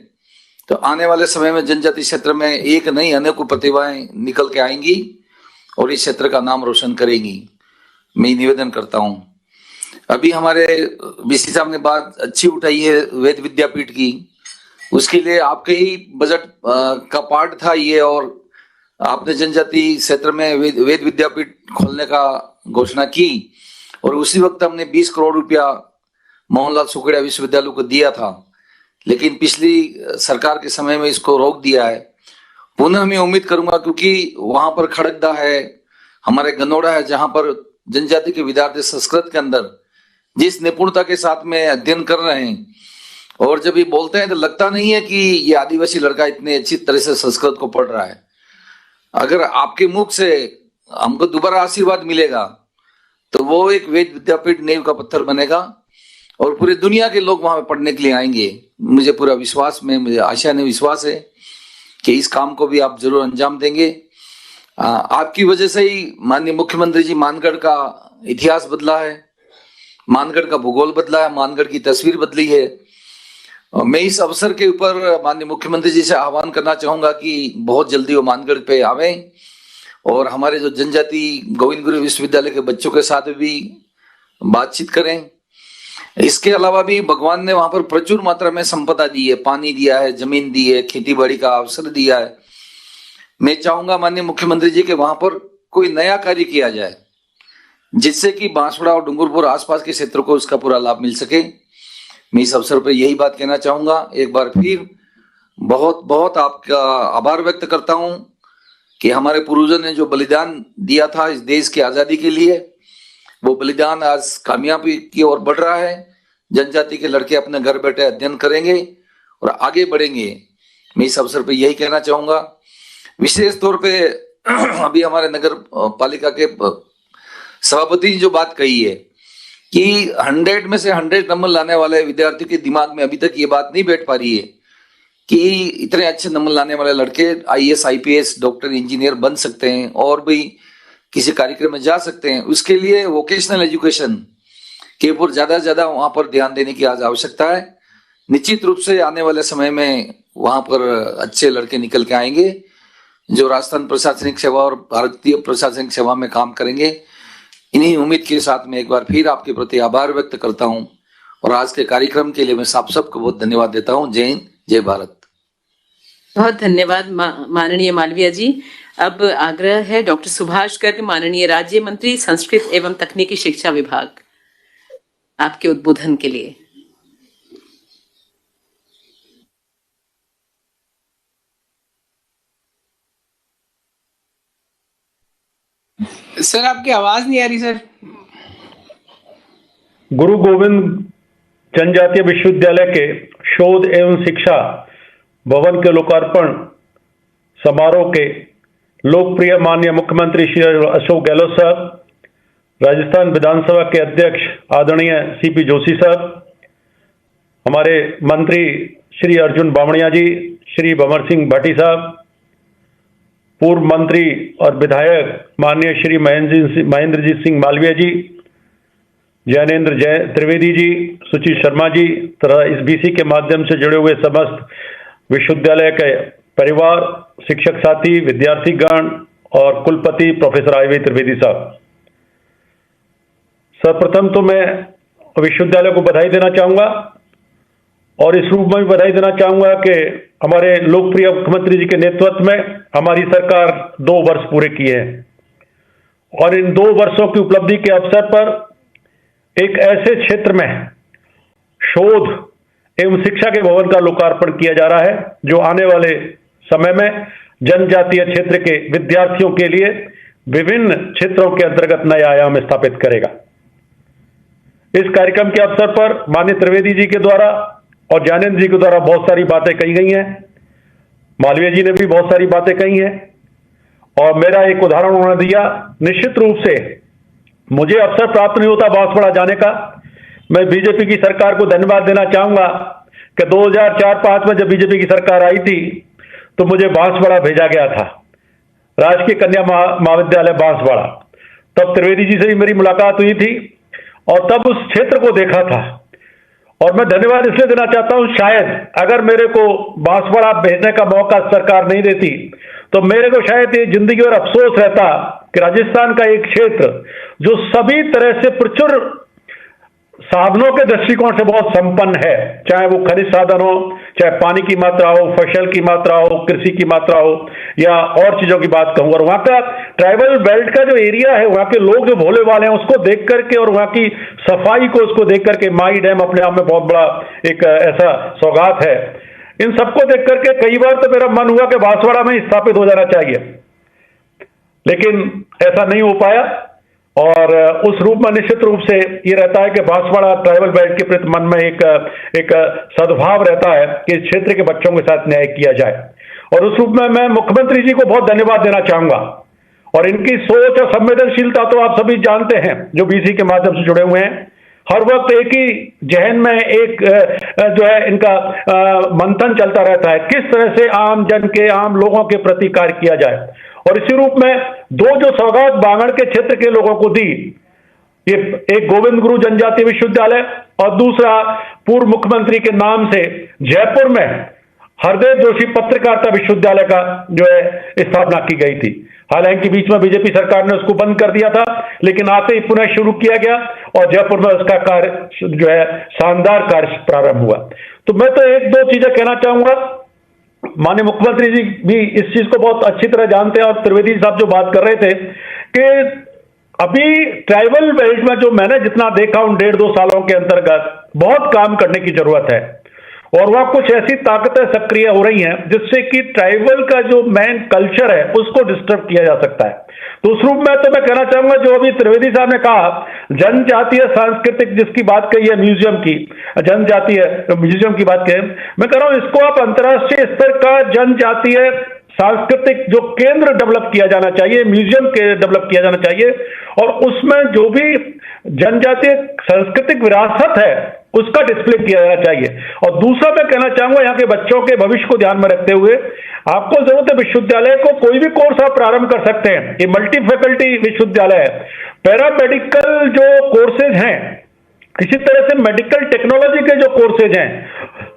तो आने वाले समय में जनजाति क्षेत्र में एक नहीं अनेकों प्रतिभाएं निकल के आएंगी और इस क्षेत्र का नाम रोशन करेंगी। मैं निवेदन करता हूं। अभी हमारे BC साहब ने बात अच्छी उठाई है वेद विद्यापीठ की, उसके लिए आपके ही बजट का पार्ट था ये, और आपने जनजाति क्षेत्र में वेद विद्यापीठ खोलने का घोषणा की, और उसी वक्त हमने 20 करोड़ रुपया मोहनलाल सुखड़िया विश्वविद्यालय को दिया था, लेकिन पिछली सरकार के समय में इसको रोक दिया है। पुनः मैं उम्मीद करूंगा, क्योंकि वहां पर खड़गदा है, हमारे गनौड़ा है, जहां पर जनजाति के विद्यार्थी संस्कृत के अंदर जिस निपुणता के साथ में अध्ययन कर रहे हैं, और जब ये बोलते हैं तो लगता नहीं है कि ये आदिवासी लड़का इतने अच्छी तरह से संस्कृत को पढ़ रहा है। अगर आपके मुख से हमको दोबारा आशीर्वाद मिलेगा तो वो एक वेद विद्यापीठ नींव का पत्थर बनेगा और पूरी दुनिया के लोग वहां पे पढ़ने के लिए आएंगे। मुझे पूरा विश्वास में, मुझे आशा नहीं विश्वास है कि इस काम को भी आप जरूर अंजाम देंगे। आपकी वजह से ही माननीय मुख्यमंत्री जी, मानगढ़ का इतिहास बदला है, मानगढ़ का भूगोल बदला है, मानगढ़ की तस्वीर बदली है। मैं इस अवसर के ऊपर माननीय मुख्यमंत्री जी से आह्वान करना चाहूंगा कि बहुत जल्दी वो मानगढ़ पे आवे और हमारे जो जनजाति गोविंद गुरु विश्वविद्यालय के बच्चों के साथ भी बातचीत करें। इसके अलावा भी भगवान ने वहां पर प्रचुर मात्रा में संपदा दी है, पानी दिया है, जमीन दी है, खेती बाड़ी का अवसर दिया है। मैं चाहूंगा माननीय मुख्यमंत्री जी के वहां पर कोई नया कार्य किया जाए जिससे कि बांसवाड़ा और डूंगरपुर आसपास के क्षेत्रों को उसका पूरा लाभ मिल सके। मैं इस अवसर पर यही बात कहना चाहूंगा। एक बार फिर बहुत बहुत आपका आभार व्यक्त करता हूं कि हमारे पूर्वजों ने जो बलिदान दिया था इस देश की आजादी के लिए, वो बलिदान आज कामयाबी की ओर बढ़ रहा है। जनजाति के लड़के अपने घर बैठे अध्ययन करेंगे और आगे बढ़ेंगे। मैं इस अवसर पर यही कहना चाहूंगा। विशेष तौर पे अभी हमारे नगर पालिका के सभापति ने जो बात कही है कि 100 में से 100 नंबर लाने वाले विद्यार्थी के दिमाग में अभी तक ये बात नहीं बैठ पा रही है कि इतने अच्छे नंबर लाने वाले लड़के IAS, IPS, डॉक्टर, इंजीनियर बन सकते हैं और भी किसी कार्यक्रम में जा सकते हैं। उसके लिए वोकेशनल एजुकेशन के ऊपर ज्यादा से ज्यादा वहां पर ध्यान देने की आज आवश्यकता है। निश्चित रूप से आने वाले समय में वहां पर अच्छे लड़के निकल के आएंगे जो राजस्थान प्रशासनिक सेवा और भारतीय प्रशासनिक सेवा में काम करेंगे। इन्हीं उम्मीद के साथ में एक बार फिर आपके प्रति आभार व्यक्त करता हूं और आज के कार्यक्रम के लिए मैं आप सबको बहुत धन्यवाद देता हूं। जय हिंद, जय भारत। बहुत धन्यवाद माननीय मालवीय जी। अब आग्रह है डॉक्टर सुभाष गर्ग, माननीय राज्य मंत्री संस्कृत एवं तकनीकी शिक्षा विभाग, आपके उद्बोधन के लिए। सर आपकी आवाज नहीं आ रही सर। गुरु गोविंद जनजातीय विश्वविद्यालय के शोध एवं शिक्षा भवन के लोकार्पण समारोह के लोकप्रिय माननीय मुख्यमंत्री श्री अशोक गहलोत साहब, राजस्थान विधानसभा के अध्यक्ष आदरणीय CP जोशी साहब, हमारे मंत्री श्री अर्जुन बामणिया जी, श्री भंवर सिंह भाटी साहब, पूर्व मंत्री और विधायक माननीय श्री महेंद्रजीत सिंह मालवीय जी, जैनेन्द्र त्रिवेदी जी, सुचित शर्मा जी तथा इस BC के माध्यम से जुड़े हुए समस्त विश्वविद्यालय के परिवार, शिक्षक साथी, विद्यार्थीगण और कुलपति प्रोफेसर आईवी त्रिवेदी साहब, सर्वप्रथम तो मैं विश्वविद्यालय को बधाई देना चाहूंगा और इस रूप में भी बधाई देना चाहूंगा कि हमारे लोकप्रिय मुख्यमंत्री जी के नेतृत्व में हमारी सरकार 2 वर्ष पूरे किए हैं और इन 2 वर्षों की उपलब्धि के अवसर पर एक ऐसे क्षेत्र में शोध एवं शिक्षा के भवन का लोकार्पण किया जा रहा है जो आने वाले समय में जनजातीय क्षेत्र के विद्यार्थियों के लिए विभिन्न क्षेत्रों के अंतर्गत नए आयाम स्थापित करेगा। इस कार्यक्रम के अवसर पर माननीय त्रिवेदी जी के द्वारा और ज्ञानेंद्र जी के द्वारा बहुत सारी बातें कही गई हैं, मालवीय जी ने भी बहुत सारी बातें कही हैं और मेरा एक उदाहरण उन्होंने दिया। निश्चित रूप से मुझे अवसर प्राप्त नहीं होता बांसवाड़ा जाने का। मैं बीजेपी की सरकार को धन्यवाद देना चाहूंगा कि 2004-05 में जब बीजेपी की सरकार आई थी तो मुझे बांसवाड़ा भेजा गया था, राजकीय कन्या महाविद्यालय बांसवाड़ा। तब त्रिवेदी जी से भी मेरी मुलाकात हुई थी और तब उस क्षेत्र को देखा था और मैं धन्यवाद इसलिए देना चाहता हूं, शायद अगर मेरे को बांसवाड़ा भेजने का मौका सरकार नहीं देती तो मेरे को शायद ये जिंदगी और अफसोस रहता कि राजस्थान का एक क्षेत्र जो सभी तरह से प्रचुर साधनों के दृष्टिकोण से बहुत संपन्न है, चाहे वो खनिज साधन हो, चाहे पानी की मात्रा हो, फसल की मात्रा हो, कृषि की मात्रा हो या और चीजों की बात कहूं, और वहां का ट्राइबल बेल्ट का जो एरिया है, वहां के लोग जो भोले वाले हैं उसको देख करके और वहां की सफाई को उसको देख करके, माई डैम अपने आप में बहुत बड़ा एक ऐसा सौगात है। इन सबको देख करके कई बार तो मेरा मन हुआ कि बांसवाड़ा में स्थापित हो जाना चाहिए, लेकिन ऐसा नहीं हो पाया और उस रूप में निश्चित रूप से ये रहता है कि बांसवाड़ा ट्राइबल बेल्ट के प्रति मन में एक सद्भाव रहता है कि इस क्षेत्र के बच्चों के साथ न्याय किया जाए और उस रूप में मैं मुख्यमंत्री जी को बहुत धन्यवाद देना चाहूंगा और इनकी सोच और संवेदनशीलता तो आप सभी जानते हैं जो बीसी के माध्यम से जुड़े हुए हैं। हर वक्त एक ही जहन में एक जो है इनका मंथन चलता रहता है, किस तरह से आम जन के, आम लोगों के प्रति कार्य किया जाए और इसी रूप में 2 जो सौगात बांगड़ के क्षेत्र के लोगों को दी, ये एक गोविंद गुरु जनजातीय विश्वविद्यालय और दूसरा पूर्व मुख्यमंत्री के नाम से जयपुर में हरदेव जोशी पत्रकारिता विश्वविद्यालय का जो है स्थापना की गई थी। हालांकि बीच में बीजेपी सरकार ने उसको बंद कर दिया था, लेकिन आते ही पुनः शुरू किया गया और जयपुर में उसका कार्य जो है शानदार कार्य प्रारंभ हुआ। तो मैं तो 1-2 चीजें कहना चाहूंगा। माननीय मुख्यमंत्री जी भी इस चीज को बहुत अच्छी तरह जानते हैं और त्रिवेदी साहब जो बात कर रहे थे कि अभी ट्राइबल बेल्ट में जो मैंने जितना देखा उन 1.5-2 सालों के अंतर्गत बहुत काम करने की जरूरत है और वहां कुछ ऐसी ताकतें सक्रिय हो रही हैं जिससे कि ट्राइबल का जो मेन कल्चर है उसको डिस्टर्ब किया जा सकता है। तो उस रूप में तो मैं कहना चाहूंगा जो अभी त्रिवेदी साहब ने कहा जनजातीय सांस्कृतिक जिसकी बात कही है म्यूजियम की, जनजातीय म्यूजियम की बात कही, मैं कह रहा हूं इसको आप अंतर्राष्ट्रीय स्तर का जनजातीय सांस्कृतिक जो केंद्र डेवलप किया जाना चाहिए, म्यूजियम के डेवलप किया जाना चाहिए और उसमें जो भी जनजातीय सांस्कृतिक विरासत है उसका डिस्प्ले किया जाना चाहिए। और दूसरा मैं कहना चाहूंगा यहाँ के बच्चों के भविष्य को ध्यान में रखते हुए आपको जरूरत है विश्वविद्यालय को कोई भी कोर्स आप प्रारंभ कर सकते हैं। ये मल्टी फैकल्टी विश्वविद्यालय है। पैरामेडिकल जो कोर्सेज हैं, इसी तरह से मेडिकल टेक्नोलॉजी के जो कोर्सेज हैं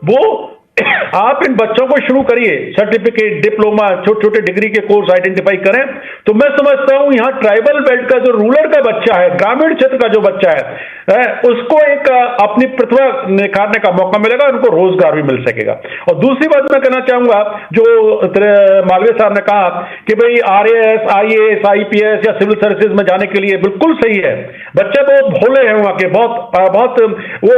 वो आप इन बच्चों को शुरू करिए, सर्टिफिकेट, डिप्लोमा, छोटे छोटे डिग्री के कोर्स आइडेंटिफाई करें। तो मैं समझता हूं यहाँ ट्राइबल बेल्ट का जो रूरल का बच्चा है, ग्रामीण क्षेत्र का जो बच्चा है उसको एक अपनी प्रतिभा निखारने का मौका मिलेगा, उनको रोजगार भी मिल सकेगा। और दूसरी बात मैं कहना चाहूंगा जो मालवीय साहब ने कहा कि भाई RAS, IAS, IPS या सिविल सर्विसेज में जाने के लिए बिल्कुल सही है। बच्चे बहुत भोले हैं वहां के, बहुत वो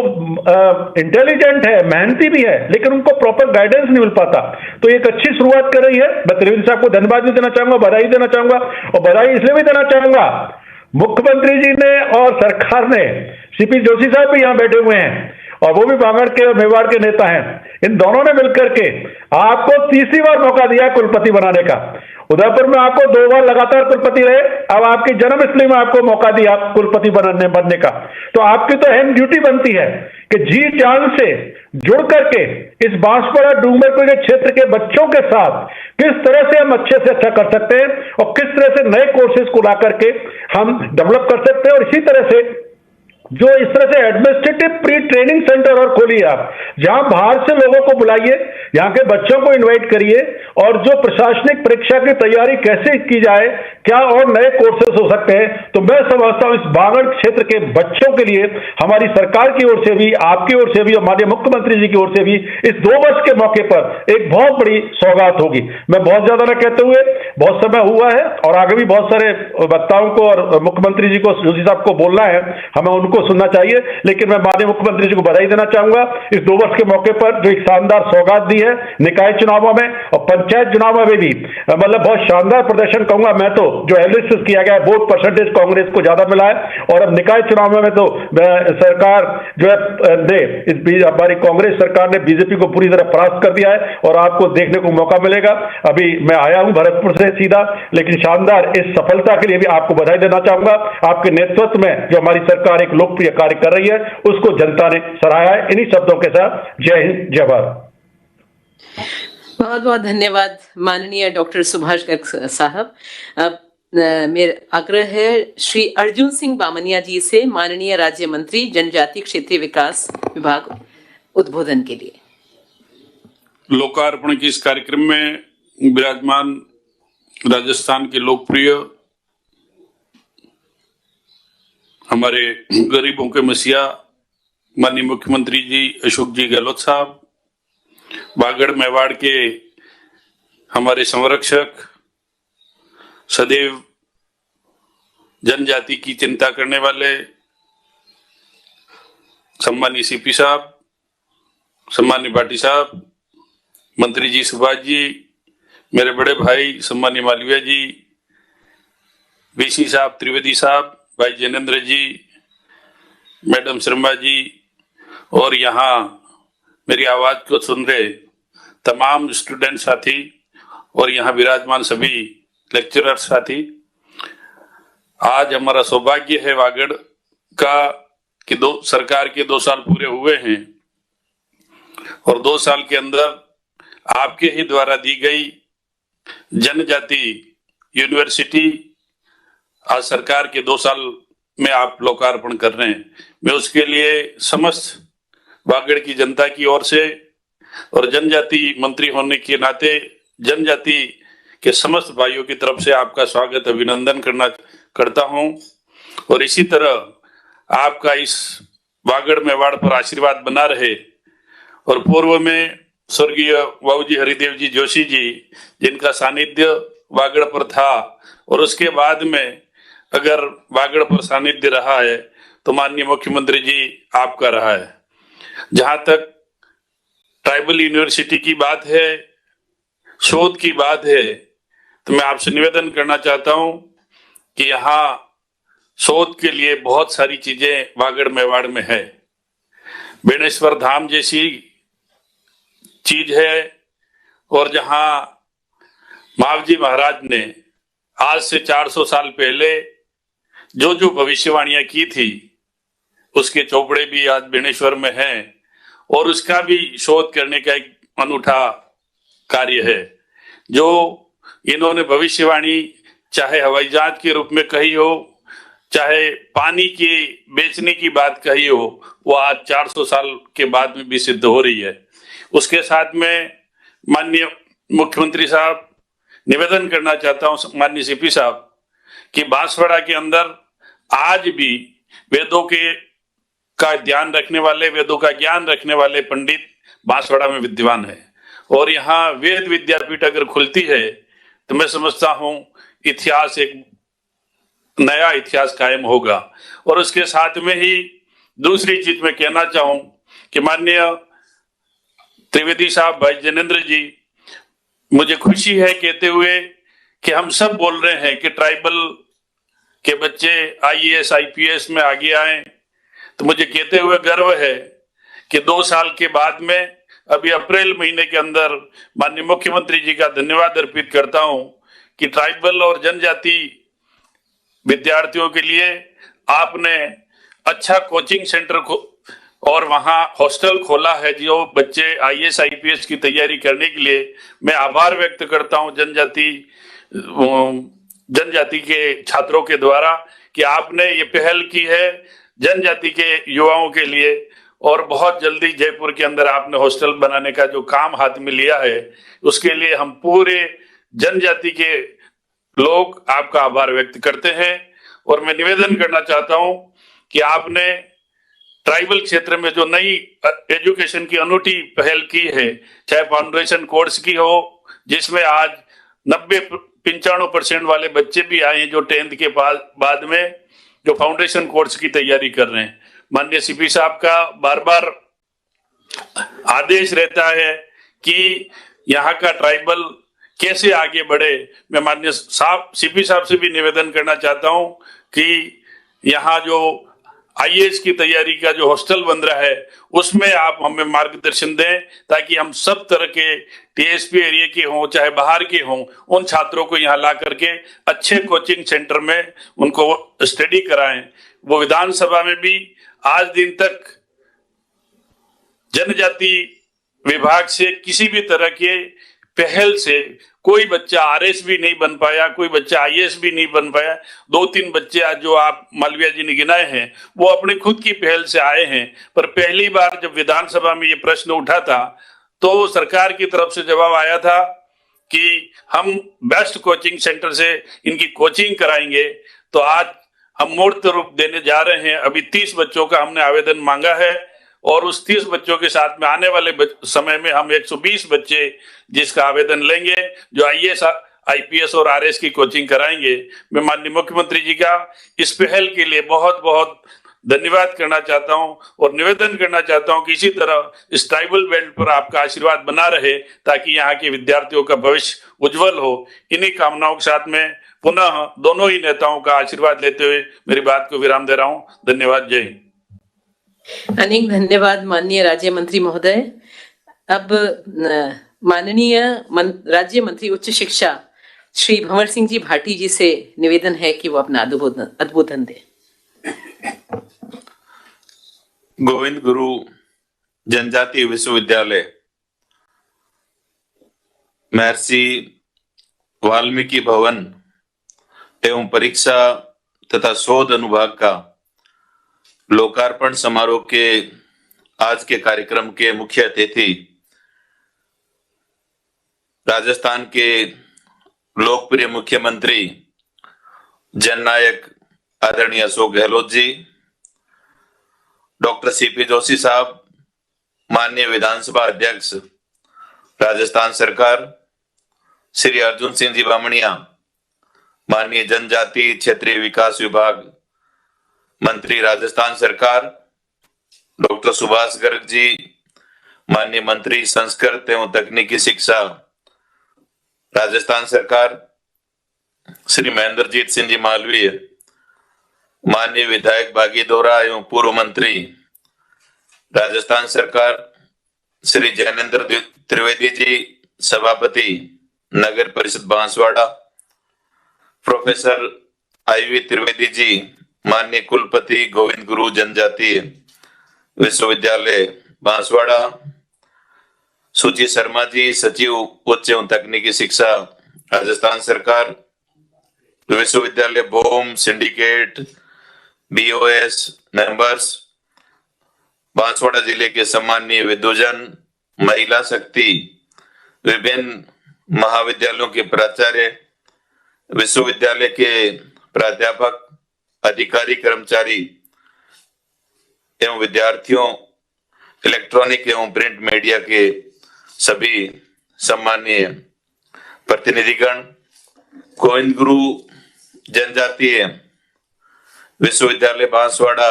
इंटेलिजेंट है, मेहनती भी है, लेकिन उनको प्रॉपर गाइडेंस नहीं मिल पाता। तो एक अच्छी शुरुआत कर रही है। मैं त्रिवेदी साहब को धन्यवाद भी देना चाहूंगा, बधाई देना चाहूंगा और बधाई इसलिए भी देना चाहूंगा मुख्यमंत्री जी ने और सरकार ने, CP जोशी साहब भी यहां बैठे हुए हैं और वो भी बांगड़ के और मेवाड़ के नेता हैं, इन दोनों ने मिलकर के आपको 3री बार मौका दिया कुलपति बनाने का। उदयपुर में आपको 2 बार लगातार कुलपति रहे, अब आपकी जन्मस्थली में आपको मौका दिया कुलपति बनने का। तो आपकी तो अहम ड्यूटी बनती है कि जी जान से जुड़ करके इस बांसवाड़ा डूंगरपुर के क्षेत्र के बच्चों के साथ किस तरह से हम अच्छे से अच्छा कर सकते हैं और किस तरह से नए कोर्सेज को ला करके हम डेवलप कर सकते हैं। और इसी तरह से जो इस तरह से administrative pre training centre centre और खोलिए आप, जहां बाहर से लोगों को बुलाइए, यहाँ के बच्चों को इनवाइट करिए, और जो प्रशासनिक परीक्षा की तैयारी कैसे की जाए, क्या और नए कोर्सेज हो सकते हैं। तो मैं समझता हूं इस बागड़ क्षेत्र के बच्चों के लिए हमारी सरकार की ओर से भी, आपकी ओर से भी और माननीय मुख्यमंत्री जी की ओर से भी इस 2 वर्ष के मौके पर एक बहुत बड़ी सौगात होगी। मैं बहुत ज्यादा न कहते हुए, बहुत समय हुआ है और आगे भी बहुत सारे वक्ताओं को और मुख्यमंत्री जी को, जोशी साहब को बोलना है, हमें उनको सुनना चाहिए, लेकिन मैं माननीय मुख्यमंत्री जी को बधाई देना चाहूंगा इस 2 वर्ष के मौके पर जो एक शानदार सौगात दी है निकाय चुनावों में और पंचायत चुनावों में भी, मतलब बहुत शानदार प्रदर्शन कहूंगा मैं तो। जो एनालिसिस किया गया है, वोट परसेंटेज कांग्रेस को ज्यादा मिला है, और अब निकाय चुनावों में तो सरकार जो है हमारी कांग्रेस सरकार ने बीजेपी को पूरी तरह परास्त कर दिया है, और आपको देखने को मौका मिलेगा। अभी मैं आया हूं भरतपुर से सीधा, लेकिन शानदार इस सफलता के लिए भी आपको बधाई देना चाहूंगा। आपके नेतृत्व में जो हमारी सरकार एक लोकप्रिय कार्य कर रही है, उसको जनता ने सराहा है। इन्हीं शब्दों के साथ जय हिंद, जय भारत। बहुत बहुत धन्यवाद माननीय डॉक्टर सुभाष गर्ग साहब। अब मेरा आग्रह है श्री अर्जुन सिंह बामनिया जी से, माननीय राज्य मंत्री जनजातीय क्षेत्रीय विकास विभाग, उद्बोधन के लिए। लोकार्पण के इस कार्यक्रम में विराजमान राजस्थान के लोकप्रिय, हमारे गरीबों के मसीहा माननीय मुख्यमंत्री जी अशोक जी गहलोत साहब, बागड़ मेवाड़ के हमारे संरक्षक, सदैव जनजाति की चिंता करने वाले सम्मानीय सीपी साहब, सम्मानीय भाटी साहब, मंत्री जी सुभाष जी, मेरे बड़े भाई सम्मानीय मालवीय जी, वीसी साहब त्रिवेदी साहब, भाई जैनेन्द्र जी, मैडम शर्मा जी, और यहाँ मेरी आवाज को सुन रहे तमाम स्टूडेंट साथी और यहाँ विराजमान सभी लेक्चरर साथी। आज हमारा सौभाग्य है वागड़ का कि सरकार के 2 साल पूरे हुए हैं, और 2 साल के अंदर आपके ही द्वारा दी गई जनजाति यूनिवर्सिटी आज सरकार के 2 साल में आप लोकार्पण कर रहे हैं। मैं उसके लिए समस्त वागड़ की जनता की ओर से और जनजाति मंत्री होने के नाते जनजाति के समस्त भाइयों की तरफ से आपका स्वागत, अभिनंदन करता हूं। और इसी तरह आपका इस वागड़ मेवाड़ पर आशीर्वाद बना रहे। और पूर्व में स्वर्गीय बाबूजी हरिदेव जी जोशी जी, जिनका सानिध्य वागड़ पर था, और उसके बाद में अगर वागड़ पर सानिध्य रहा है तो माननीय मुख्यमंत्री जी आपका रहा है। जहां तक ट्राइबल यूनिवर्सिटी की बात है, शोध की बात है, तो मैं आपसे निवेदन करना चाहता हूं कि यहाँ शोध के लिए बहुत सारी चीजें वागड़ मेवाड़ में है। बेणेश्वर धाम जैसी चीज है, और जहां मावजी महाराज ने आज से 400 साल पहले जो जो भविष्यवाणियां की थी, उसके चौपड़े भी आज बेणेश्वर में हैं, और उसका भी शोध करने का एक अनूठा कार्य है। जो इन्होंने भविष्यवाणी चाहे हवाई जहाज के रूप में कही हो, चाहे पानी के बेचने की बात कही हो, वो आज 400 साल के बाद में भी सिद्ध हो रही है। उसके साथ में माननीय मुख्यमंत्री साहब, निवेदन करना चाहता हूं माननीय सीपी साहब कि बांसवाड़ा के अंदर आज भी वेदों के का ध्यान रखने वाले, वेदों का ज्ञान रखने वाले पंडित बांसवाड़ा में विद्वान है। और यहाँ वेद विद्यापीठ अगर खुलती है तो मैं समझता हूं इतिहास, एक नया इतिहास कायम होगा। और उसके साथ में ही दूसरी चीज मैं कहना चाहूं कि माननीय त्रिवेदी साहब, भाई जैनेन्द्र जी, मुझे खुशी है कहते हुए कि हम सब बोल रहे हैं कि ट्राइबल के बच्चे IAS IPS में आगे आए। तो मुझे कहते हुए गर्व है कि 2 साल के बाद में अभी अप्रैल महीने के अंदर माननीय मुख्यमंत्री जी का धन्यवाद अर्पित करता हूं कि ट्राइबल और जनजाति विद्यार्थियों के लिए आपने अच्छा कोचिंग सेंटर को और वहां हॉस्टल खोला है, जो बच्चे IAS IPS की तैयारी करने के लिए। मैं आभार व्यक्त करता हूं जनजाति के छात्रों के द्वारा कि आपने ये पहल की है जनजाति के युवाओं के लिए। और बहुत जल्दी जयपुर के अंदर आपने हॉस्टल बनाने का जो काम हाथ में लिया है, उसके लिए हम पूरे जनजाति के लोग आपका आभार व्यक्त करते हैं। और मैं निवेदन करना चाहता हूं कि आपने ट्राइबल क्षेत्र में जो नई एजुकेशन की अनूठी पहल की है, चाहे फाउंडेशन कोर्स की हो, जिसमें आज 90-95% वाले बच्चे भी आए हैं जो 10th के बाद में जो फाउंडेशन कोर्स की तैयारी कर रहे हैं। माननीय सीपी साहब का बार बार आदेश रहता है कि यहाँ का ट्राइबल कैसे आगे बढ़े। मैं माननीय सीपी साहब से भी निवेदन करना चाहता हूं कि यहाँ जो आईएएस की तैयारी का जो हॉस्टल बन रहा है उसमें आप हमें मार्गदर्शन दें, ताकि हम सब तरह के टीएसपी एरिया के हों चाहे बाहर के हों, उन छात्रों को यहाँ ला करके अच्छे कोचिंग सेंटर में उनको स्टडी कराएं। वो विधानसभा में भी आज दिन तक जनजाति विभाग से किसी भी तरह के पहल से कोई बच्चा आरएस भी नहीं बन पाया, कोई बच्चा आईएएस भी नहीं बन पाया। 2-3 बच्चे आज जो आप मालवीय जी ने गिनाए हैं वो अपने खुद की पहल से आए हैं। पर पहली बार जब विधानसभा में ये प्रश्न उठा था तो सरकार की तरफ से जवाब आया था कि हम बेस्ट कोचिंग सेंटर से इनकी कोचिंग कराएंगे। तो आज हम मूर्त रूप देने जा रहे हैं। अभी 30 बच्चों का हमने आवेदन मांगा है और उस 30 बच्चों के साथ में आने वाले समय में हम 120 बच्चे जिसका आवेदन लेंगे जो आईएएस आईपीएस और आरएस की कोचिंग कराएंगे। मैं माननीय मुख्यमंत्री जी का इस पहल के लिए बहुत बहुत धन्यवाद करना चाहता हूं और निवेदन करना चाहता हूं कि इसी तरह इस ट्राइबल बेल्ट पर आपका आशीर्वाद बना रहे, ताकि यहाँ के विद्यार्थियों का भविष्य उज्जवल हो। इन्हीं कामनाओं के साथ में पुनः दोनों ही नेताओं का आशीर्वाद लेते हुए मेरी बात को विराम दे रहा हूं। धन्यवाद। जय हिंद। अनेक धन्यवाद माननीय राज्य मंत्री महोदय। अब माननीय राज्य मंत्री उच्च शिक्षा श्री भंवर सिंह जी भाटी जी से निवेदन है कि वो अपना उद्बोधन दें। गोविंद गुरु जनजातीय विश्वविद्यालय महर्षि वाल्मीकि भवन एवं परीक्षा तथा शोध अनुभाग का लोकार्पण समारोह के आज के कार्यक्रम के मुख्य अतिथि राजस्थान के लोकप्रिय मुख्यमंत्री जननायक आदरणीय अशोक गहलोत जी, डॉक्टर सीपी जोशी साहब, माननीय विधानसभा अध्यक्ष राजस्थान सरकार श्री अर्जुन सिंह जी बामणिया, माननीय जनजाति क्षेत्रीय विकास विभाग मंत्री राजस्थान सरकार डॉक्टर सुभाष गर्ग जी, माननीय मंत्री संस्कृत एवं तकनीकी शिक्षा राजस्थान सरकार श्री महेंद्रजीत सिंह जी मालवीय, माननीय विधायक बागीदोरा एवं पूर्व मंत्री राजस्थान सरकार श्री जैनेन्द्र त्रिवेदी जी, सभापति नगर परिषद बांसवाड़ा, प्रोफेसर आईवी त्रिवेदी जी, माननीय कुलपति गोविंद गुरु जनजातीय विश्वविद्यालय बांसवाड़ा, सुची शर्मा जी, सचिव उच्च एवं तकनीकी शिक्षा राजस्थान सरकार, विश्वविद्यालय बोम सिंडिकेट बीओएस मेंबर्स, बांसवाड़ा जिले के सम्माननीय विद्वजन, महिला शक्ति, विभिन्न महाविद्यालयों के प्राचार्य, विश्वविद्यालय के प्राध्यापक, अधिकारी, कर्मचारी एवं विद्यार्थियों, इलेक्ट्रॉनिक एवं प्रिंट मीडिया के सभी सम्माननीय प्रतिनिधिगण, गोविंद गुरु जनजातीय विश्वविद्यालय बांसवाड़ा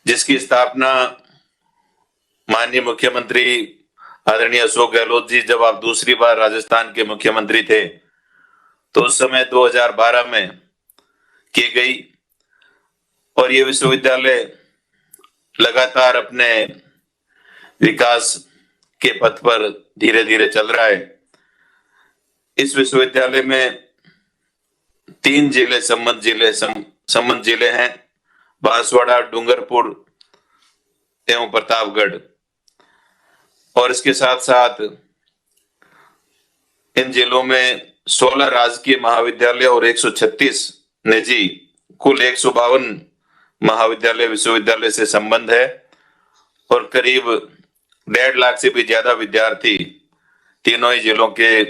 जिसकी स्थापना माननीय मुख्यमंत्री आदरणीय अशोक गहलोत जी जब आप दूसरी बार राजस्थान के मुख्यमंत्री थे तो उस समय 2012 में की गई और ये विश्वविद्यालय लगातार अपने विकास के पथ पर धीरे धीरे चल रहा है। इस विश्वविद्यालय में 3 जिले संबंध जिले हैं, बांसवाड़ा, डूंगरपुर एवं प्रतापगढ़, और इसके साथ साथ इन जिलों में 16 राजकीय महाविद्यालय और 136 निजी, कुल 152 महाविद्यालय विश्वविद्यालय से संबंध है और करीब 1.5 लाख से भी ज्यादा विद्यार्थी तीनों ही जिलों के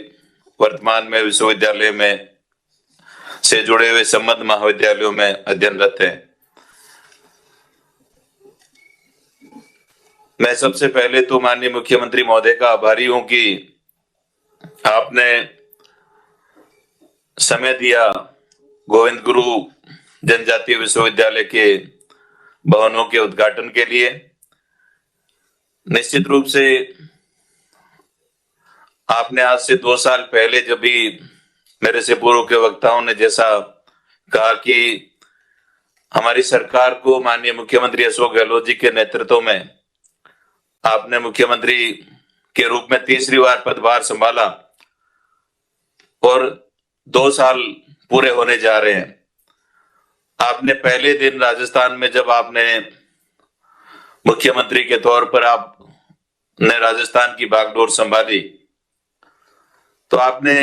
वर्तमान में विश्वविद्यालय में से जुड़े हुए संबद्ध महाविद्यालयों में अध्ययनरत हैं। मैं सबसे पहले तो माननीय मुख्यमंत्री महोदय का आभारी हूं कि आपने समय दिया गोविंद गुरु जनजातीय विश्वविद्यालय के भवनों के उद्घाटन के लिए। निश्चित रूप से आपने आज से 2 साल पहले जब भी मेरे से पूर्व के वक्ताओं ने जैसा कहा कि हमारी सरकार को माननीय मुख्यमंत्री अशोक गहलोत जी के नेतृत्व में आपने मुख्यमंत्री के रूप में तीसरी बार पदभार संभाला और 2 साल पूरे होने जा रहे हैं। आपने पहले दिन राजस्थान में जब आपने मुख्यमंत्री के तौर पर आपने राजस्थान की बागडोर संभाली तो आपने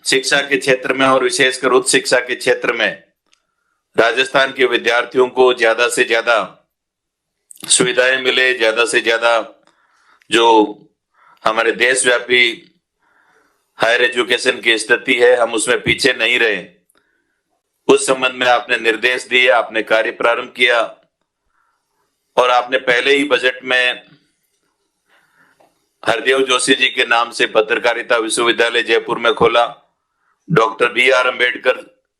शिक्षा के क्षेत्र में और विशेषकर उच्च शिक्षा के क्षेत्र में राजस्थान के विद्यार्थियों को ज्यादा से ज्यादा सुविधाएं मिले, ज्यादा से ज्यादा जो हमारे देशव्यापी हायर एजुकेशन की स्थिति है हम उसमें पीछे नहीं रहे, उस संबंध में आपने निर्देश दिए, आपने कार्य प्रारंभ किया और आपने पहले ही बजट में हरदेव जोशी जी के नाम से पत्रकारिता विश्वविद्यालय जयपुर में खोला, डॉक्टर B.R. अम्बेडकर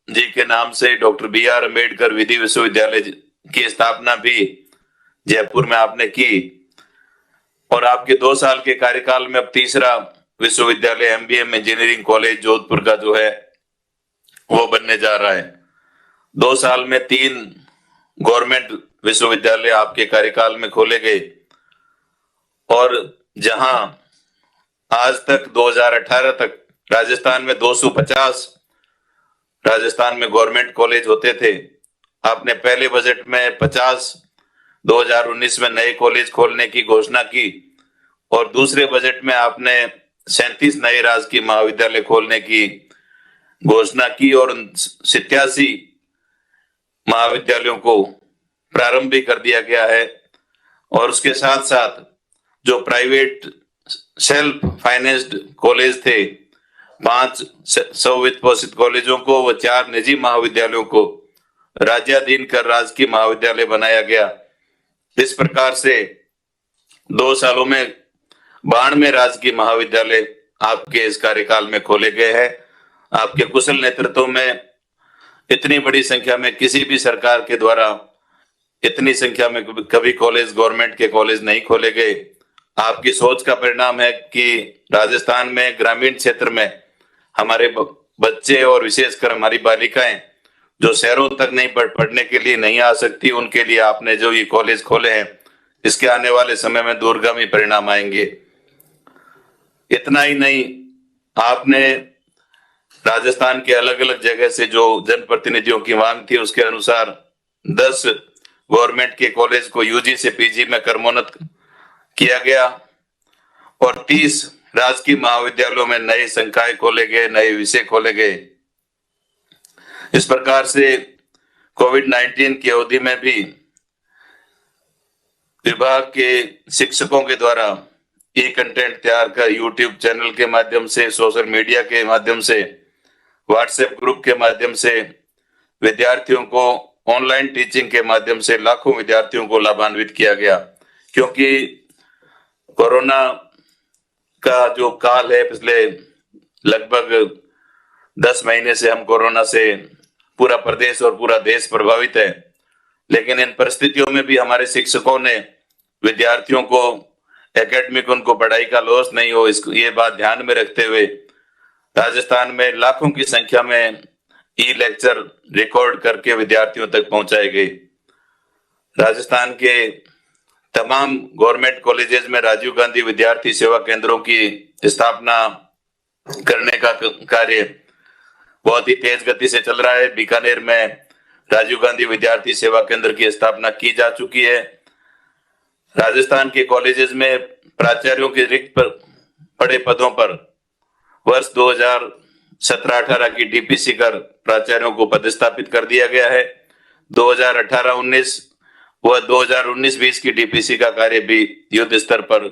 जी के नाम से डॉक्टर B.R. अम्बेडकर विधि विश्वविद्यालय की स्थापना भी जयपुर में आपने की और आपके 2 साल के कार्यकाल में अब तीसरा विश्वविद्यालय MBM इंजीनियरिंग कॉलेज जोधपुर का जो है वो बनने जा रहा है। 2 साल में 3 गवर्नमेंट विश्वविद्यालय आपके कार्यकाल में खोले गए और जहां आज तक 2018 तक राजस्थान में 250 राजस्थान में गवर्नमेंट कॉलेज होते थे, आपने पहले बजट में 50 2019 में नए कॉलेज खोलने की घोषणा की और दूसरे बजट में आपने 37 नए राजकीय महाविद्यालय खोलने की घोषणा की और 87 महाविद्यालयों को प्रारंभ भी कर दिया गया है और उसके साथ साथ जो प्राइवेट सेल्फ फाइनेंस्ड कॉलेज थे 5 स्ववित्त पोषित कॉलेजों को व 4 निजी महाविद्यालयों को राज्याधीन कर राजकीय महाविद्यालय बनाया गया। इस प्रकार से 2 सालों में 92 राजकीय महाविद्यालय आपके इस कार्यकाल में खोले गए हैं। आपके कुशल नेतृत्व में इतनी बड़ी संख्या में किसी भी सरकार के द्वारा इतनी संख्या में कभी कॉलेज गवर्नमेंट के कॉलेज नहीं खोले गए। आपकी सोच का परिणाम है कि राजस्थान में ग्रामीण क्षेत्र में हमारे बच्चे और विशेषकर हमारी बालिकाएं जो शहरों तक नहीं पढ़ने के लिए नहीं आ सकती, उनके लिए आपने जो ये कॉलेज खोले हैं इसके आने वाले समय में दूरगामी परिणाम आएंगे। इतना ही नहीं, आपने राजस्थान के अलग अलग जगह से जो जनप्रतिनिधियों की मांग थी उसके अनुसार 10 गवर्नमेंट के कॉलेज को यूजी से पीजी में क्रमोन्नत किया गया और 30 राजकीय महाविद्यालयों में नए संकाय खोले गए, नए विषय खोले गए। इस प्रकार से कोविड-19 की अवधि में भी विभाग के शिक्षकों के द्वारा ई कंटेंट तैयार कर यूट्यूब चैनल के माध्यम से, सोशल मीडिया के माध्यम से, व्हाट्सएप ग्रुप के माध्यम से विद्यार्थियों को ऑनलाइन टीचिंग के माध्यम से लाखों विद्यार्थियों को लाभान्वित किया गया। क्योंकि कोरोना का जो काल है, पिछले लगभग 10 महीने से हम कोरोना से पूरा प्रदेश और पूरा देश प्रभावित है, लेकिन इन परिस्थितियों में भी हमारे शिक्षकों ने विद्यार्थियों को एकेडमिक उनको पढ़ाई का लॉस नहीं हो ये बात ध्यान में रखते हुए राजस्थान में लाखों की संख्या में ई लेक्चर रिकॉर्ड करके विद्यार्थियों तक पहुंचाए गए। राजस्थान के तमाम गवर्नमेंट कॉलेजेस में राजीव गांधी विद्यार्थी सेवा केंद्रों की स्थापना करने का कार्य बहुत ही तेज गति से चल रहा है। बीकानेर में राजीव गांधी विद्यार्थी सेवा केंद्र की स्थापना की जा चुकी है। राजस्थान के कॉलेजेस में प्राचार्यों के रिक्त पड़े पदों पर वर्ष 2017-18 की डीपीसी कर प्राचार्यों को पदस्थापित कर दिया गया है। 2018-19 वह 2019-20 की डीपीसी का कार्य भी युद्ध स्तर पर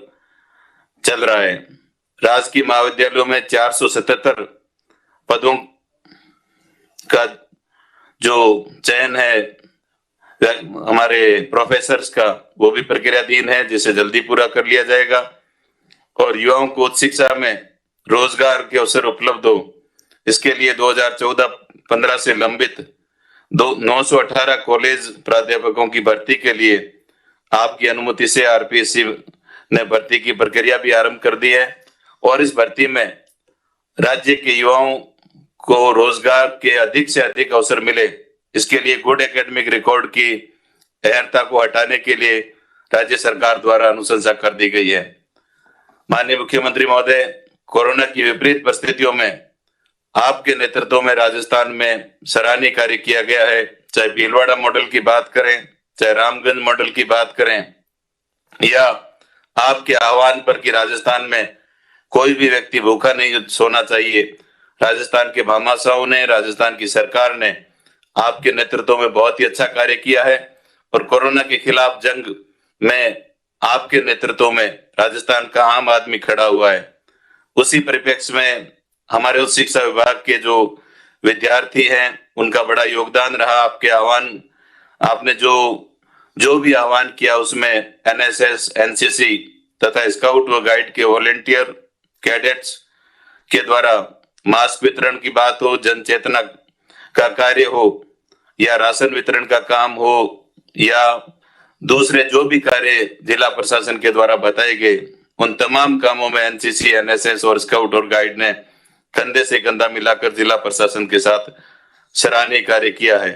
चल रहा है। राजकीय महाविद्यालयों में 477 पदों का जो चयन है हमारे प्रोफेसर्स का, वो भी प्रक्रियाधीन है, जिसे जल्दी पूरा कर लिया जाएगा। और युवाओं को उच्च शिक्षा में रोजगार के अवसर उपलब्ध हो, इसके लिए 2014-15 से लंबित 918 कॉलेज प्राध्यापकों की भर्ती के लिए आपकी अनुमति से आरपीएससी ने भर्ती की प्रक्रिया भी आरंभ कर दी है। और इस भर्ती में राज्य के युवाओं को रोजगार के अधिक से अधिक अवसर मिले, इसके लिए गुड एकेडमिक रिकॉर्ड की अहर्ता को हटाने के लिए राज्य सरकार द्वारा अनुशंसा कर दी गई है। माननीय मुख्यमंत्री महोदय, कोरोना की विपरीत परिस्थितियों में आपके नेतृत्व में राजस्थान में सराहनीय कार्य किया गया है। चाहे भीलवाड़ा मॉडल की बात करें, चाहे रामगंज मॉडल की बात करें, या आपके आह्वान पर कि राजस्थान में कोई भी व्यक्ति भूखा नहीं सोना चाहिए, राजस्थान के भामाशाहों ने, राजस्थान की सरकार ने आपके नेतृत्व में बहुत ही अच्छा कार्य किया है। और कोरोना के खिलाफ जंग में आपके नेतृत्व में राजस्थान का आम आदमी खड़ा हुआ है। उसी परिप्रेक्ष्य में हमारे उच्च शिक्षा विभाग के जो विद्यार्थी हैं, उनका बड़ा योगदान रहा। आपके आह्वान, आपने जो भी आह्वान किया उसमें एनएसएस, एनसीसी तथा स्काउट व गाइड के वॉलेंटियर कैडेट्स के द्वारा मास्क वितरण की बात हो, जन चेतना का कार्य हो, या राशन वितरण का काम हो, या दूसरे जो भी कार्य जिला प्रशासन के द्वारा बताए गए, उन तमाम कामों में एनसीसी, एनएसएस और स्काउट और गाइड ने कंधे से कंधा मिलाकर जिला प्रशासन के साथ सराहनीय कार्य किया है।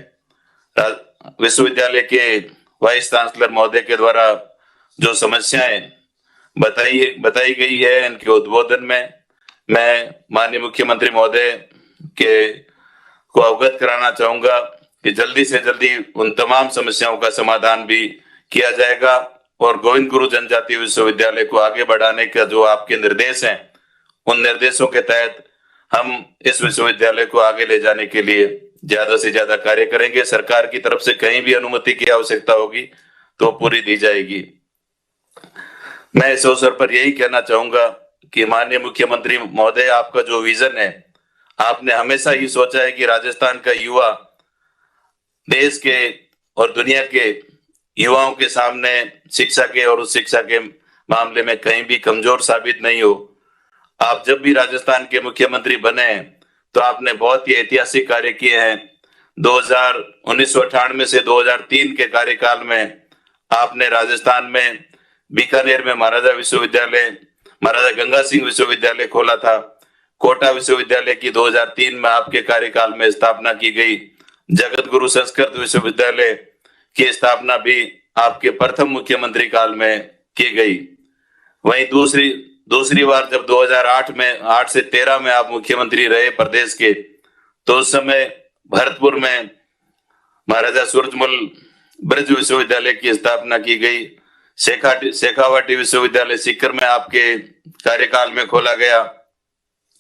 विश्वविद्यालय के वाइस चांसलर महोदय के द्वारा जो समस्याएं बताई गई है, इनके उद्बोधन में मैं माननीय मुख्यमंत्री महोदय के को अवगत कराना चाहूंगा कि जल्दी से जल्दी उन तमाम समस्याओं का समाधान भी किया जाएगा। और गोविंद गुरु जनजातीय विश्वविद्यालय को आगे बढ़ाने का जो आपके निर्देश हैं, उन निर्देशों के तहत हम इस विश्वविद्यालय को आगे ले जाने के लिए ज्यादा से ज्यादा कार्य करेंगे। सरकार की तरफ से कहीं भी अनुमति की आवश्यकता होगी तो पूरी दी जाएगी। मैं इस अवसर पर यही कहना चाहूंगा कि माननीय मुख्यमंत्री महोदय, आपका जो विजन है, आपने हमेशा ही सोचा है कि राजस्थान का युवा देश के और दुनिया के युवाओं के सामने शिक्षा के और उस शिक्षा के मामले में कहीं भी कमजोर साबित नहीं हो। आप जब भी राजस्थान के मुख्यमंत्री बने तो आपने बहुत ही ऐतिहासिक कार्य किए हैं। 1998 से 2003 के कार्यकाल में आपने राजस्थान में बीकानेर में महाराजा गंगा सिंह विश्वविद्यालय खोला था। कोटा विश्वविद्यालय की 2003 में आपके कार्यकाल में स्थापना की गई। जगत गुरु संस्कृत विश्वविद्यालय की स्थापना भी आपके प्रथम मुख्यमंत्री काल में की गई। वहीं दूसरी बार जब 2008 में 8 से 13 में आप मुख्यमंत्री रहे प्रदेश के, तो उस समय भरतपुर में महाराजा सूरजमल ब्रज विश्वविद्यालय की स्थापना की गई। शेखावाटी विश्वविद्यालय सीकर में आपके कार्यकाल में खोला गया।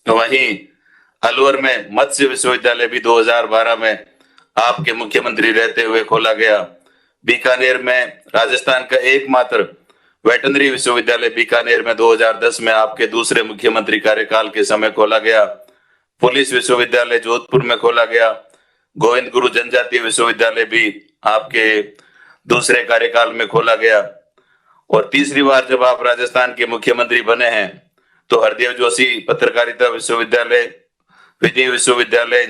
वहीं अलवर में मत्स्य विश्वविद्यालय भी 2012 में आपके मुख्यमंत्री रहते हुए खोला गया। बीकानेर में राजस्थान का एकमात्र वेटनरी विश्वविद्यालय बीकानेर में 2010 में आपके दूसरे मुख्यमंत्री कार्यकाल के समय खोला गया। पुलिस विश्वविद्यालय जोधपुर में खोला गया। गोविंद गुरु जनजातीय विश्वविद्यालय भी आपके दूसरे कार्यकाल में खोला गया। और तीसरी बार जब आप राजस्थान के मुख्यमंत्री बने हैं तो हरदेव जोशी पत्रकारिता विश्वविद्यालय, विधि विश्वविद्यालय,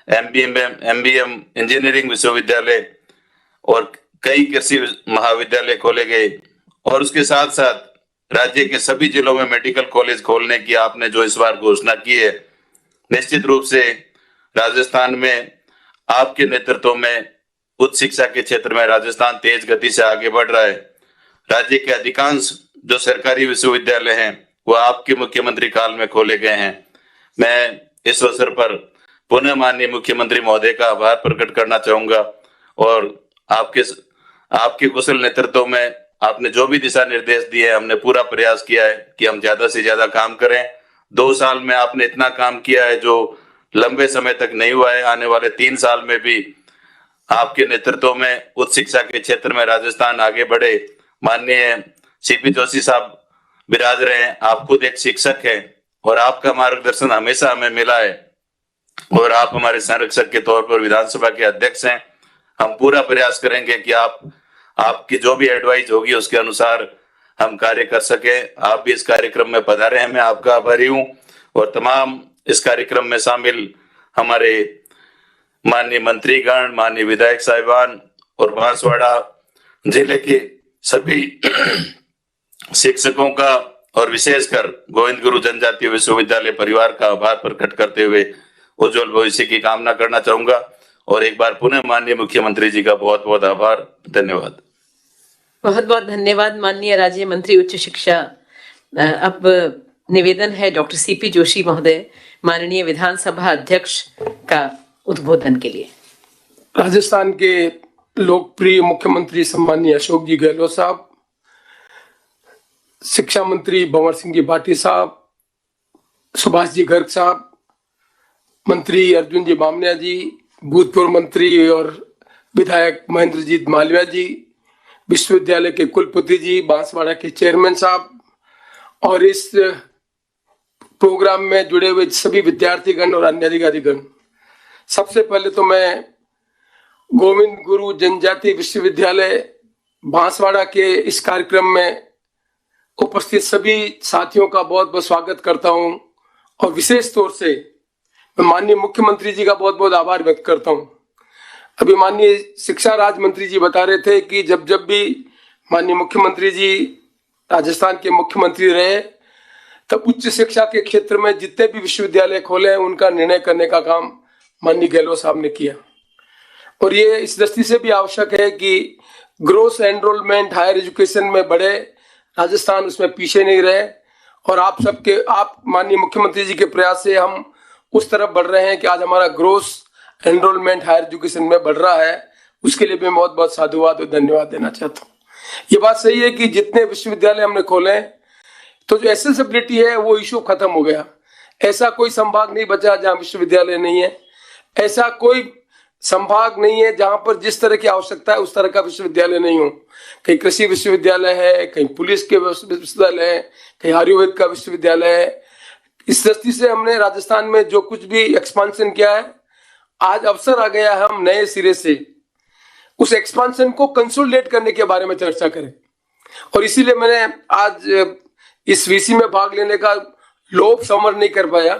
एमबीएम इंजीनियरिंग विश्वविद्यालय और कई कृषि महाविद्यालय खोले गए। और उसके साथ साथ राज्य के सभी जिलों में मेडिकल कॉलेज खोलने की आपने जो इस बार घोषणा की है, निश्चित रूप से राजस्थान में आपके नेतृत्व में उच्च शिक्षा के क्षेत्र में राजस्थान तेज गति से आगे बढ़ रहा है। राज्य के अधिकांश जो सरकारी विश्वविद्यालय हैं वो आपके मुख्यमंत्री काल में खोले गए हैं। मैं इस अवसर पर पुनः माननीय मुख्यमंत्री महोदय का आभार प्रकट करना चाहूंगा और आपके कुशल नेतृत्व में आपने जो भी दिशा निर्देश दिए, हमने पूरा प्रयास किया है कि हम ज्यादा से ज्यादा काम करें। 2 साल में आपने इतना काम किया है जो लंबे समय तक नहीं हुआ है। आने वाले 3 साल में भी आपके नेतृत्व में उच्च शिक्षा के क्षेत्र में राजस्थान आगे बढ़े। माननीय सीपी जोशी साहब विराज रहे हैं, आप खुद एक शिक्षक हैं और आपका मार्गदर्शन हमेशा हमें मिला है और आप हमारे संरक्षक के तौर पर विधानसभा के अध्यक्ष हैं। हम पूरा प्रयास करेंगे कि आपकी जो भी एडवाइस होगी उसके अनुसार हम कार्य कर सके। आप भी इस कार्यक्रम में पधारे हैं, मैं आपका आभारी हूं और तमाम इस कार्यक्रम में शामिल हमारे माननीय मंत्रीगण, माननीय विधायक साहिबान और बांसवाड़ा जिले के सभी शिक्षकों का और विशेषकर गोविंद गुरु जनजातीय विश्वविद्यालय परिवार का आभार प्रकट करते हुए उज्जवल भविष्य की कामना करना चाहूंगा और एक बार पुनः माननीय मुख्यमंत्री जी का बहुत बहुत आभार, धन्यवाद। बहुत बहुत धन्यवाद माननीय राज्य मंत्री उच्च शिक्षा। अब निवेदन है डॉक्टर सीपी जोशी महोदय, माननीय विधानसभा अध्यक्ष का उद्बोधन के लिए। राजस्थान के लोकप्रिय मुख्यमंत्री सम्मानीय अशोक जी गहलोत साहब, शिक्षा मंत्री भंवर सिंह जी भाटी साहब, सुभाष जी गर्ग साहब, मंत्री अर्जुन जी बामनिया जी, भूतपूर्व मंत्री और विधायक महेंद्रजीत मालविया जी, विश्वविद्यालय के कुलपति जी, बांसवाड़ा के चेयरमैन साहब और इस प्रोग्राम में जुड़े हुए सभी विद्यार्थीगण और अन्य अधिकारीगण, सबसे पहले तो मैं गोविंद गुरु जनजातीय विश्वविद्यालय बांसवाड़ा के इस कार्यक्रम में उपस्थित सभी साथियों का बहुत बहुत स्वागत करता हूं और विशेष तौर से मैं माननीय मुख्यमंत्री जी का बहुत बहुत आभार व्यक्त करता हूं। अभी माननीय शिक्षा राज्य मंत्री जी बता रहे थे कि जब भी माननीय मुख्यमंत्री जी राजस्थान के मुख्यमंत्री रहे तब उच्च शिक्षा के क्षेत्र में जितने भी विश्वविद्यालय खोले हैं उनका निर्णय करने का काम माननीय गहलोत साहब ने किया और ये इस दृष्टि से भी आवश्यक है कि ग्रोस एनरोलमेंट हायर एजुकेशन में बढ़े, राजस्थान उसमें पीछे नहीं रहे और आप माननीय मुख्यमंत्री जी के प्रयास से हम उस तरफ बढ़ रहे हैं कि आज हमारा ग्रोस एनरोलमेंट हायर एजुकेशन में बढ़ रहा है। उसके लिए भी मैं बहुत बहुत साधुवाद और धन्यवाद देना चाहता हूँ। ये बात सही है कि जितने विश्वविद्यालय हमने खोले तो जो एक्सेसिबिलिटी है वो इशू खत्म हो गया। ऐसा कोई संभाग नहीं बचा जहाँ विश्वविद्यालय नहीं है, ऐसा कोई संभाग नहीं है जहां पर जिस तरह की आवश्यकता है उस तरह का विश्वविद्यालय नहीं हो। कहीं कृषि विश्वविद्यालय है, कहीं पुलिस के विश्वविद्यालय है, कहीं आयुर्वेद का विश्वविद्यालय है। इस दृष्टि से हमने राजस्थान में जो कुछ भी एक्सपांशन किया है, आज अवसर आ गया है हम नए सिरे से उस एक्सपांशन को कंसोलिडेट करने के बारे में चर्चा करें और इसीलिए मैंने आज इस वीसी में भाग लेने का लोभ समर नहीं कर पाया।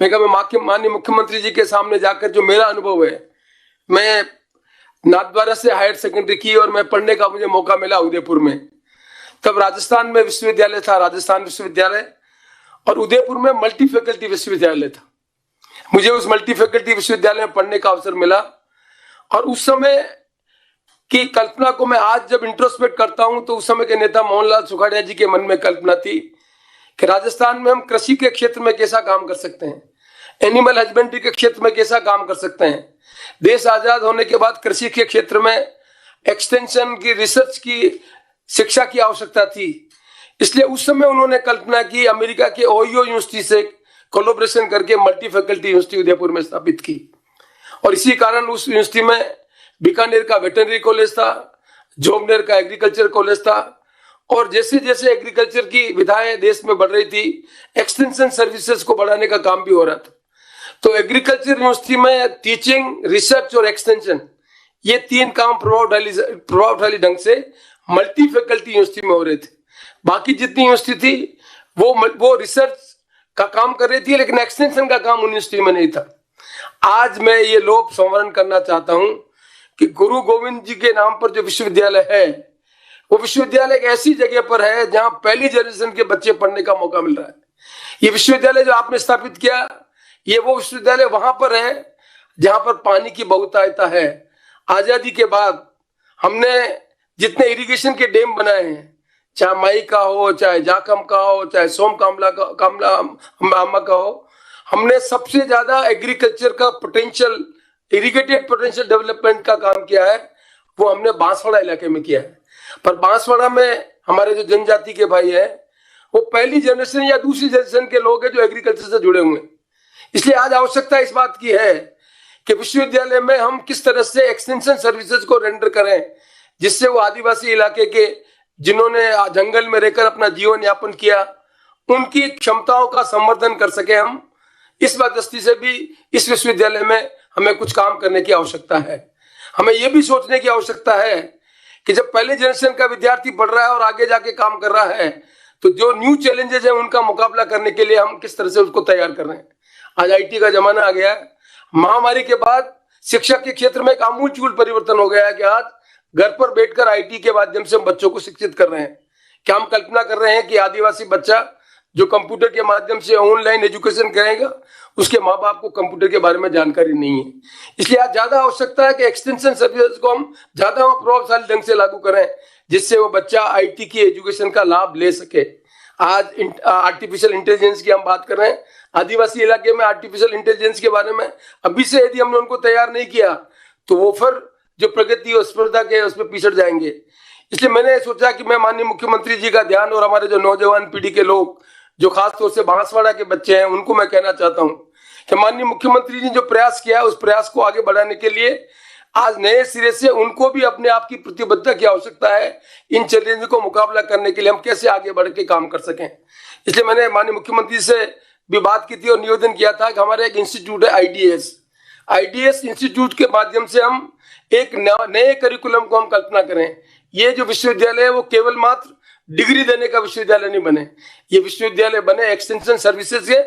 मैं कहा माननीय मुख्यमंत्री जी के सामने जाकर जो मेरा अनुभव है, मैं नाथद्वारा से हायर सेकेंडरी की और मैं पढ़ने का मुझे मौका मिला उदयपुर में। तब राजस्थान में विश्वविद्यालय था, राजस्थान विश्वविद्यालय, और उदयपुर में मल्टी फैकल्टी विश्वविद्यालय था। मुझे उस मल्टी फैकल्टी विश्वविद्यालय में पढ़ने का अवसर मिला और उस समय की कल्पना को मैं आज जब इंट्रोस्पेक्ट करता हूं तो उस समय के नेता मोहनलाल सुखाड़िया जी के मन में कल्पना थी कि राजस्थान में हम कृषि के क्षेत्र में कैसा काम कर सकते हैं, एनिमल हस्बेंड्री के क्षेत्र में कैसा काम कर सकते हैं। देश आजाद होने के बाद कृषि के क्षेत्र में एक्सटेंशन की, रिसर्च की, शिक्षा की आवश्यकता थी। इसलिए उस समय उन्होंने कल्पना की, अमेरिका के ओहियो यूनिवर्सिटी से कोलैबोरेशन करके मल्टी फैकल्टी यूनिवर्सिटी उदयपुर में स्थापित की और इसी कारण उस यूनिवर्सिटी में बीकानेर का वेटरनरी कॉलेज था, जोबनेर का एग्रीकल्चर कॉलेज था और जैसे जैसे एग्रीकल्चर की विधाएं देश में बढ़ रही थी, एक्सटेंशन सर्विसेज को बढ़ाने का काम भी हो रहा था। तो एग्रीकल्चर यूनिवर्सिटी में टीचिंग, रिसर्च और एक्सटेंशन, ये तीन काम प्रभावशाली ढंग से मल्टी फैकल्टी यूनिवर्सिटी में हो रहे थे। बाकी जितनी यूनिवर्सिटी थी वो रिसर्च का काम कर रही थी, लेकिन एक्सटेंशन का काम यूनिवर्सिटी में नहीं था। आज मैं ये लोभ संवरण करना चाहता हूं कि गुरु गोविंद जी के नाम पर जो विश्वविद्यालय है, वो विश्वविद्यालय एक ऐसी जगह पर है जहां पहली जनरेशन के बच्चे पढ़ने का मौका मिल रहा है। ये विश्वविद्यालय जो आपने स्थापित किया, ये वो विश्वविद्यालय वहां पर है जहां पर पानी की बहुतायता है। आजादी के बाद हमने जितने इरिगेशन के डैम बनाए हैं, चाहे माई का हो, चाहे जाखम का हो, चाहे सोम कामला का हो, हमने सबसे ज्यादा एग्रीकल्चर का पोटेंशियल, इरिगेटेड पोटेंशियल डेवलपमेंट का काम किया है, वो हमने बांसवाड़ा इलाके में किया है। पर बांसवाड़ा में हमारे जो जनजाति के भाई हैं, वो पहली जनरेशन या दूसरी जनरेशन के लोग हैं जो एग्रीकल्चर से जुड़े हुए हैं। इसलिए आज आवश्यकता इस बात की है कि विश्वविद्यालय में हम किस तरह से एक्सटेंशन सर्विसेज को रेंडर करें, जिससे वो आदिवासी इलाके के जिन्होंने जंगल में रहकर अपना जीवन यापन किया, उनकी क्षमताओं का संवर्धन कर सके हम। इस दृष्टि से भी इस विश्वविद्यालय में हमें कुछ काम करने की आवश्यकता है। हमें यह भी सोचने की आवश्यकता है कि जब पहले जनरेशन का विद्यार्थी पढ़ रहा है और आगे जाके काम कर रहा है, तो जो न्यू चैलेंजेस है उनका मुकाबला करने के लिए हम किस तरह से उसको तैयार कर रहे हैं। आज आईटी का जमाना आ गया है। महामारी के बाद शिक्षा के क्षेत्र में एक आमूलचूल परिवर्तन हो गया है कि आज घर पर बैठकर आईटी के माध्यम से हम बच्चों को शिक्षित कर रहे हैं। क्या हम कल्पना कर रहे हैं कि आदिवासी बच्चा जो कंप्यूटर के माध्यम से ऑनलाइन एजुकेशन करेगा, उसके माँ बाप को कंप्यूटर के बारे में जानकारी नहीं है। इसलिए आज ज्यादा आवश्यकता है कि एक्सटेंशन सर्विसेज को हम ज्यादा प्रभावशाली ढंग से लागू करें, जिससे वो बच्चा आईटी की एजुकेशन का लाभ ले सके। आज आर्टिफिशियल इंटेलिजेंस की हम बात कर रहे हैं। आदिवासी इलाके में आर्टिफिशियल इंटेलिजेंस के बारे में अभी से यदि हमने उनको तैयार नहीं किया, तो वो फिर जो प्रगति और स्पर्धा के उसमें पिछड़ जाएंगे। इसलिए मैंने सोचा कि मैं माननीय मुख्यमंत्री जी का ध्यान और हमारे जो नौजवान पीढ़ी के लोग जो खासतौर से बांसवाड़ा के बच्चे हैं, उनको मैं कहना चाहता हूं कि माननीय मुख्यमंत्री जी जो प्रयास किया है, उस प्रयास को आगे बढ़ाने के लिए आज नए सिरे से उनको भी अपने आप की प्रतिबद्धता की आवश्यकता है। इन चैलेंज को मुकाबला करने के लिए हम कैसे आगे बढ़ के काम कर सकें। इसलिए मैंने माननीय मुख्यमंत्री से भी बात की थी और निवेदन किया था कि हमारा एक इंस्टीट्यूट है आईडीएस इंस्टीट्यूट के माध्यम से हम एक नए करिकुलम को हम कल्पना करें। ये जो विश्वविद्यालय है वो केवल मात्र डिग्री देने का विश्वविद्यालय नहीं बने, ये विश्वविद्यालय बने एक्सटेंशन सर्विसेज के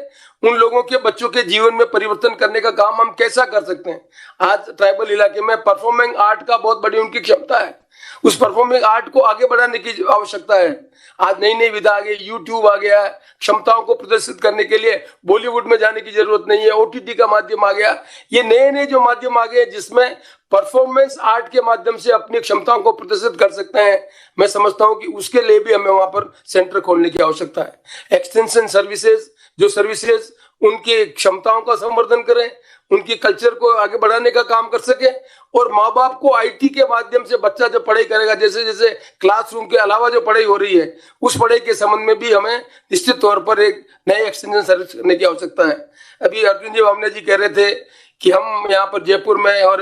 उन लोगों के बच्चों के जीवन में परिवर्तन करने का काम हम कैसा कर सकते हैं। आज ट्राइबल इलाके में परफॉर्मिंग आर्ट का बहुत बड़ी उनकी क्षमता है, उस परफॉर्मिंग आर्ट को आगे बढ़ाने की आवश्यकता है। आज नई नई विधा आ गई, यूट्यूब आ गया है, क्षमताओं को प्रदर्शित करने के लिए बॉलीवुड में जाने की जरूरत नहीं है, ओटीटी का माध्यम आ गया। ये नए नए जो माध्यम आ गए जिसमें परफॉर्मेंस आर्ट के माध्यम से अपनी क्षमताओं को प्रदर्शित कर सकते हैं, मैं समझता हूं कि उसके लिए भी हमें वहां पर सेंटर खोलने की आवश्यकता है। एक्सटेंशन सर्विसेज जो सर्विसेज उनकी क्षमताओं का संवर्धन करें, उनकी कल्चर को आगे बढ़ाने का काम कर सके, और माँ बाप को आईटी के माध्यम से बच्चा जो पढ़ाई करेगा, जैसे जैसे क्लासरूम के अलावा जो पढ़ाई हो रही है, उस पढ़ाई के संबंध में भी हमें निश्चित तौर पर एक नए एक्सटेंशन सर्विस करने की आवश्यकता है। अभी अर्जुन जी बामने जी कह रहे थे कि हम यहाँ पर जयपुर में और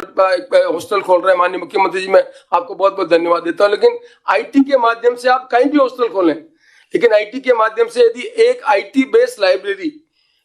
हॉस्टल खोल रहे हैं। माननीय मुख्यमंत्री जी, मैं आपको बहुत बहुत धन्यवाद देता हूँ। लेकिन आईटी के माध्यम से आप कहीं भी हॉस्टल खोलें, लेकिन आईटी के माध्यम से यदि एक आईटी बेस्ड लाइब्रेरी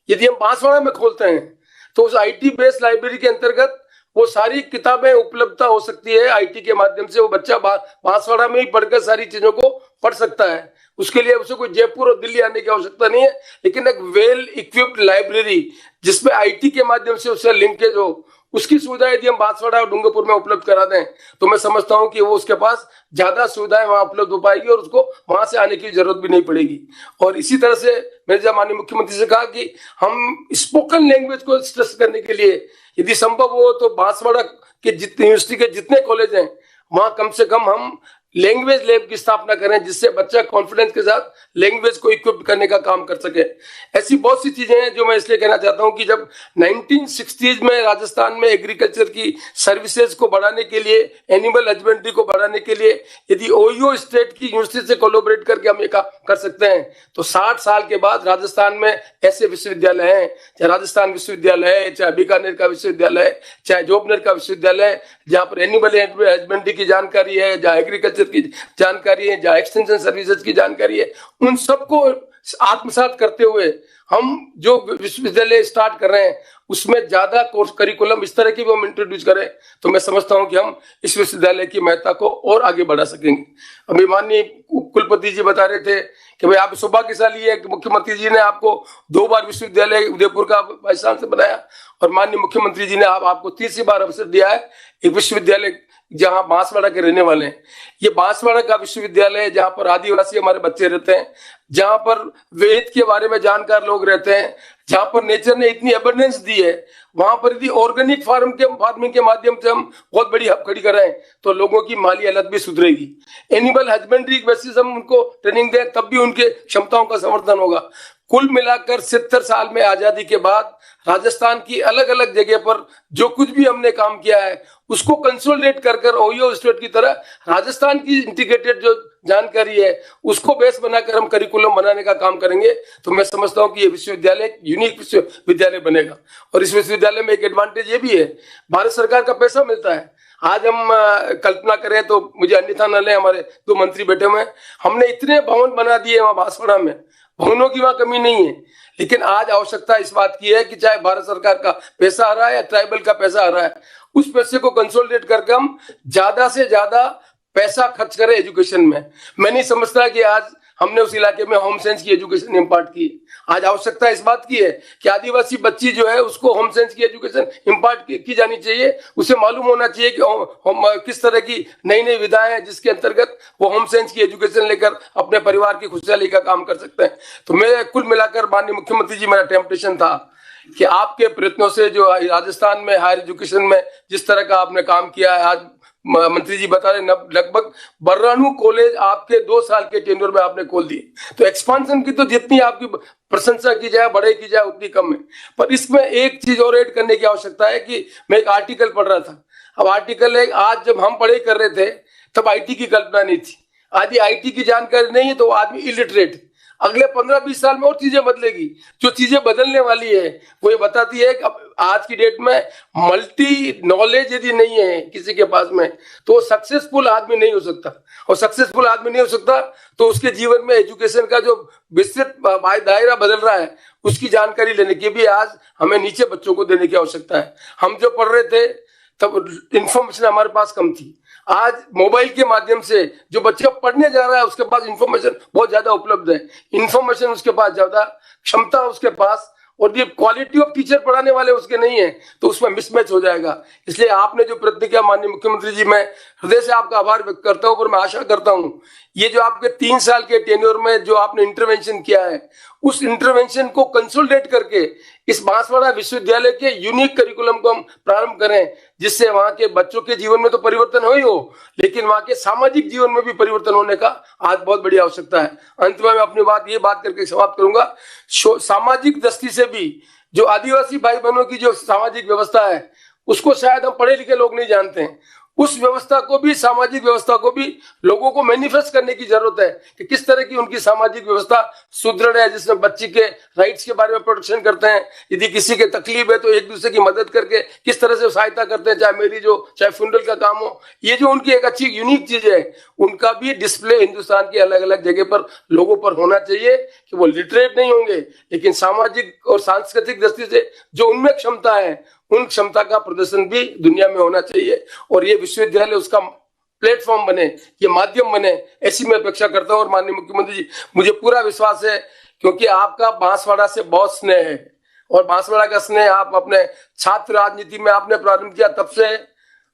यदि हम बांसवाड़ा में खोलते हैं, तो उस आईटी बेस्ड लाइब्रेरी के अंतर्गत वो सारी किताबें उपलब्धता हो सकती है। आईटी के माध्यम से वो बच्चा बांसवाड़ा में ही पढ़कर सारी चीजों को पढ़ सकता है। उसके लिए उसे कोई जयपुर और दिल्ली आने की आवश्यकता नहीं है, लेकिन एक वेल इक्विप्ड लाइब्रेरी जिसमें आईटी के माध्यम से उससे लिंकेज हो, उसकी सुविधा यदि हम बांसवाड़ा और डूंगरपुर में उपलब्ध करा दें, तो मैं समझता हूं कि वो उसके पास ज्यादा सुविधाएं वहां उपलब्ध हो पाएगी और उसको वहां से आने की जरूरत भी नहीं पड़ेगी। और इसी तरह से मैंने जब माननीय मुख्यमंत्री से कहा कि हम स्पोकन लैंग्वेज को स्ट्रेस करने के लिए यदि संभव हो तो बांसवाड़ा के जितने यूनिवर्सिटी के जितने कॉलेज हैं, वहां कम से कम हम लैंग्वेज लैब की स्थापना करें, जिससे बच्चा कॉन्फिडेंस के साथ लैंग्वेज को इक्विप करने का काम कर सके। ऐसी बहुत सी चीजें हैं जो मैं इसलिए कहना चाहता हूं कि जब 1960s में राजस्थान में एग्रीकल्चर की सर्विसेज को बढ़ाने के लिए, एनिमल हस्बेंड्री को बढ़ाने के लिए यदि ओयो स्टेट की यूनिवर्सिटी से कोलैबोरेट करके हम ये काम कर सकते हैं, तो 60 साल के बाद राजस्थान में ऐसे विश्वविद्यालय हैं, चाहे राजस्थान विश्वविद्यालय है, चाहे बीकानेर का विश्वविद्यालय है, चाहे जोबनेर का विश्वविद्यालय है, जहाँ पर एनिमल हस्बेंड्री की जानकारी है, जहाँ एग्रीकल्चर की जानकारी है, जहाँ एक्सटेंशन सर्विसेज की जानकारी है, उन सबको आत्मसात करते हुए हम जो विश्वविद्यालय स्टार्ट कर रहे हैं उसमें ज्यादा कोर्स करिकुलम इस तरह की भी हम इंट्रोड्यूस करें, तो मैं समझता हूं कि हम इस विश्वविद्यालय की महत्ता को और आगे बढ़ा सकेंगे। अभी माननीय कुलपति जी बता रहे थे कि भाई आप सौभाग्यशाली है कि मुख्यमंत्री जी ने आपको 2 बार विश्वविद्यालय उदयपुर का वाइस चांसलर बनाया, और माननीय मुख्यमंत्री जी ने आपको 30वीं बार अवसर दिया है एक विश्वविद्यालय जहां बांसवाड़ा के रहने वाले हैं। ये बांसवाड़ा का विश्वविद्यालय है जहां पर आदिवासी हमारे बच्चे रहते हैं, जहां पर वेद के बारे में जानकार लोग रहते हैं, जहां पर नेचर ने इतनी अबंडेंस दी है, वहां पर यदि ऑर्गेनिक फार्मिंग के माध्यम से हम बहुत बड़ी हब खड़ी कराएं तो लोगों की माली हालत भी सुधरेगी। एनिमल हस्बेंड्री बेसिस हम उनको ट्रेनिंग दें, तब भी उनके क्षमताओं का समर्थन होगा। कुल मिलाकर 70 साल में आजादी के बाद राजस्थान की अलग अलग जगह पर जो कुछ भी हमने काम किया है उसको कंसोलिडेट कर ओयो स्टेट की तरह राजस्थान की इंटीग्रेटेड जो जानकारी है उसको बेस बनाकर हम करिकुलम बनाने का काम करेंगे तो मैं समझता हूँ कि ये विश्वविद्यालय यूनिक विश्वविद्यालय बनेगा। और इस विश्वविद्यालय में एक एडवांटेज ये भी है, भारत सरकार का पैसा मिलता है। आज हम कल्पना करें तो मुझे अन्यथा न लें, हमारे 2 मंत्री बैठे हुए हैं, हमने इतने भवन बना दिए वहां बांसवाड़ा में, भवनों की वहां कमी नहीं है, लेकिन आज आवश्यकता इस बात की है कि चाहे भारत सरकार का पैसा आ रहा है या ट्राइबल का पैसा आ रहा है, उस पैसे को कंसोलिडेट करके हम ज्यादा से ज्यादा पैसा खर्च करें एजुकेशन में। मैं नहीं समझता कि आज हमने उस इलाके में होम साइंस की एजुकेशन इम्पार्ट की। आज आवश्यकता इस बात की है कि आदिवासी बच्ची जो है उसको होम साइंस की एजुकेशन इम्पार्ट की जानी चाहिए। उसे मालूम होना चाहिए कि किस तरह की नई नई विधाएं हैं जिसके अंतर्गत वो होम साइंस की एजुकेशन लेकर अपने परिवार की खुशहाली का काम कर सकते हैं। तो मैं कुल मिलाकर माननीय मुख्यमंत्री जी, मेरा टेम्पटेशन था कि आपके प्रयत्नों से जो राजस्थान में हायर एजुकेशन में जिस तरह का आपने काम किया है, आज मंत्री जी बता रहे लगभग बर्रानू कॉलेज आपके 2 साल के टेन्योर में आपने खोल दिए। तो एक्सपांशन की तो जितनी आपकी प्रशंसा की जाए, बड़े की जाए, उतनी कम है। पर इसमें एक चीज और ऐड करने की आवश्यकता है कि मैं एक आर्टिकल पढ़ रहा था। अब आर्टिकल है, आज जब हम पढ़ाई कर रहे थे तब आईटी की कल्पना नहीं थी। आदि आईटी की जानकारी नहीं है तो आदमी इलिटरेट। अगले 15-20 साल में और चीजें बदलेगी। जो चीजें बदलने वाली है वो ये बताती है कि अब आज की डेट में मल्टी नॉलेज यदि नहीं है किसी के पास में तो वो सक्सेसफुल आदमी नहीं हो सकता। और सक्सेसफुल आदमी नहीं हो सकता तो उसके जीवन में एजुकेशन का जो विस्तृत दायरा बदल रहा है उसकी जानकारी लेने की भी आज हमें नीचे बच्चों को देने की आवश्यकता है। हम जो पढ़ रहे थे तब इंफॉर्मेशन हमारे पास कम थी। आज मोबाइल के माध्यम से जो बच्चा पढ़ने जा रहा है उसके पास इंफॉर्मेशन बहुत ज्यादा उपलब्ध है। इंफॉर्मेशन उसके पास ज्यादा, क्षमता उसके पास, और ये क्वालिटी ऑफ टीचर पढ़ाने वाले उसके नहीं है तो उसमें मिसमैच हो जाएगा। इसलिए आपने जो प्रयत्न किया माननीय मुख्यमंत्री जी, मैं हृदय से आपका आभार व्यक्त करता हूं। पर मैं आशा करता हूं ये जो आपके 3 साल के टेन्योर में जो आपने इंटरवेंशन किया है उस इंटरवेंशन को कंसोलिडेट करके इस बांसवाड़ा विश्वविद्यालय के यूनिक करिकुलम को हम प्रारंभ करें, जिससे वहां के बच्चों के जीवन में तो परिवर्तन हो ही हो, लेकिन वहां के सामाजिक जीवन में भी परिवर्तन होने का आज बहुत बड़ी आवश्यकता है। अंत में मैं अपनी बात करके समाप्त करूंगा। सामाजिक दृष्टि से भी जो आदिवासी भाई बहनों की जो सामाजिक व्यवस्था है उसको शायद हम पढ़े लिखे लोग नहीं जानते हैं। उस व्यवस्था को भी, सामाजिक व्यवस्था को भी लोगों को मैनिफेस्ट करने की जरूरत है कि किस तरह की उनकी सामाजिक व्यवस्था सुदृढ़ है, जिसमें बच्चे के राइट्स के बारे में प्रोटेक्शन करते हैं। यदि किसी के तकलीफ है तो एक दूसरे की मदद करके किस तरह से सहायता करते हैं, चाहे मेरी जो चाहे फ्यूनरल का काम हो। ये जो उनकी एक अच्छी यूनिक चीज है उनका भी डिस्प्ले हिंदुस्तान की अलग अलग जगह पर लोगों पर होना चाहिए कि वो लिटरेट नहीं होंगे लेकिन सामाजिक और सांस्कृतिक दृष्टि से जो उनमें क्षमता है उन क्षमता का प्रदर्शन भी दुनिया में होना चाहिए। और ये विश्वविद्यालय उसका प्लेटफॉर्म बने, ये माध्यम बने, ऐसी मैं अपेक्षा करता हूँ। और माननीय मुख्यमंत्री जी, मुझे पूरा विश्वास है क्योंकि आपका बांसवाड़ा से बहुत स्नेह है और बांसवाड़ा का स्नेह आप अपने छात्र राजनीति में आपने प्रारंभ किया तब से।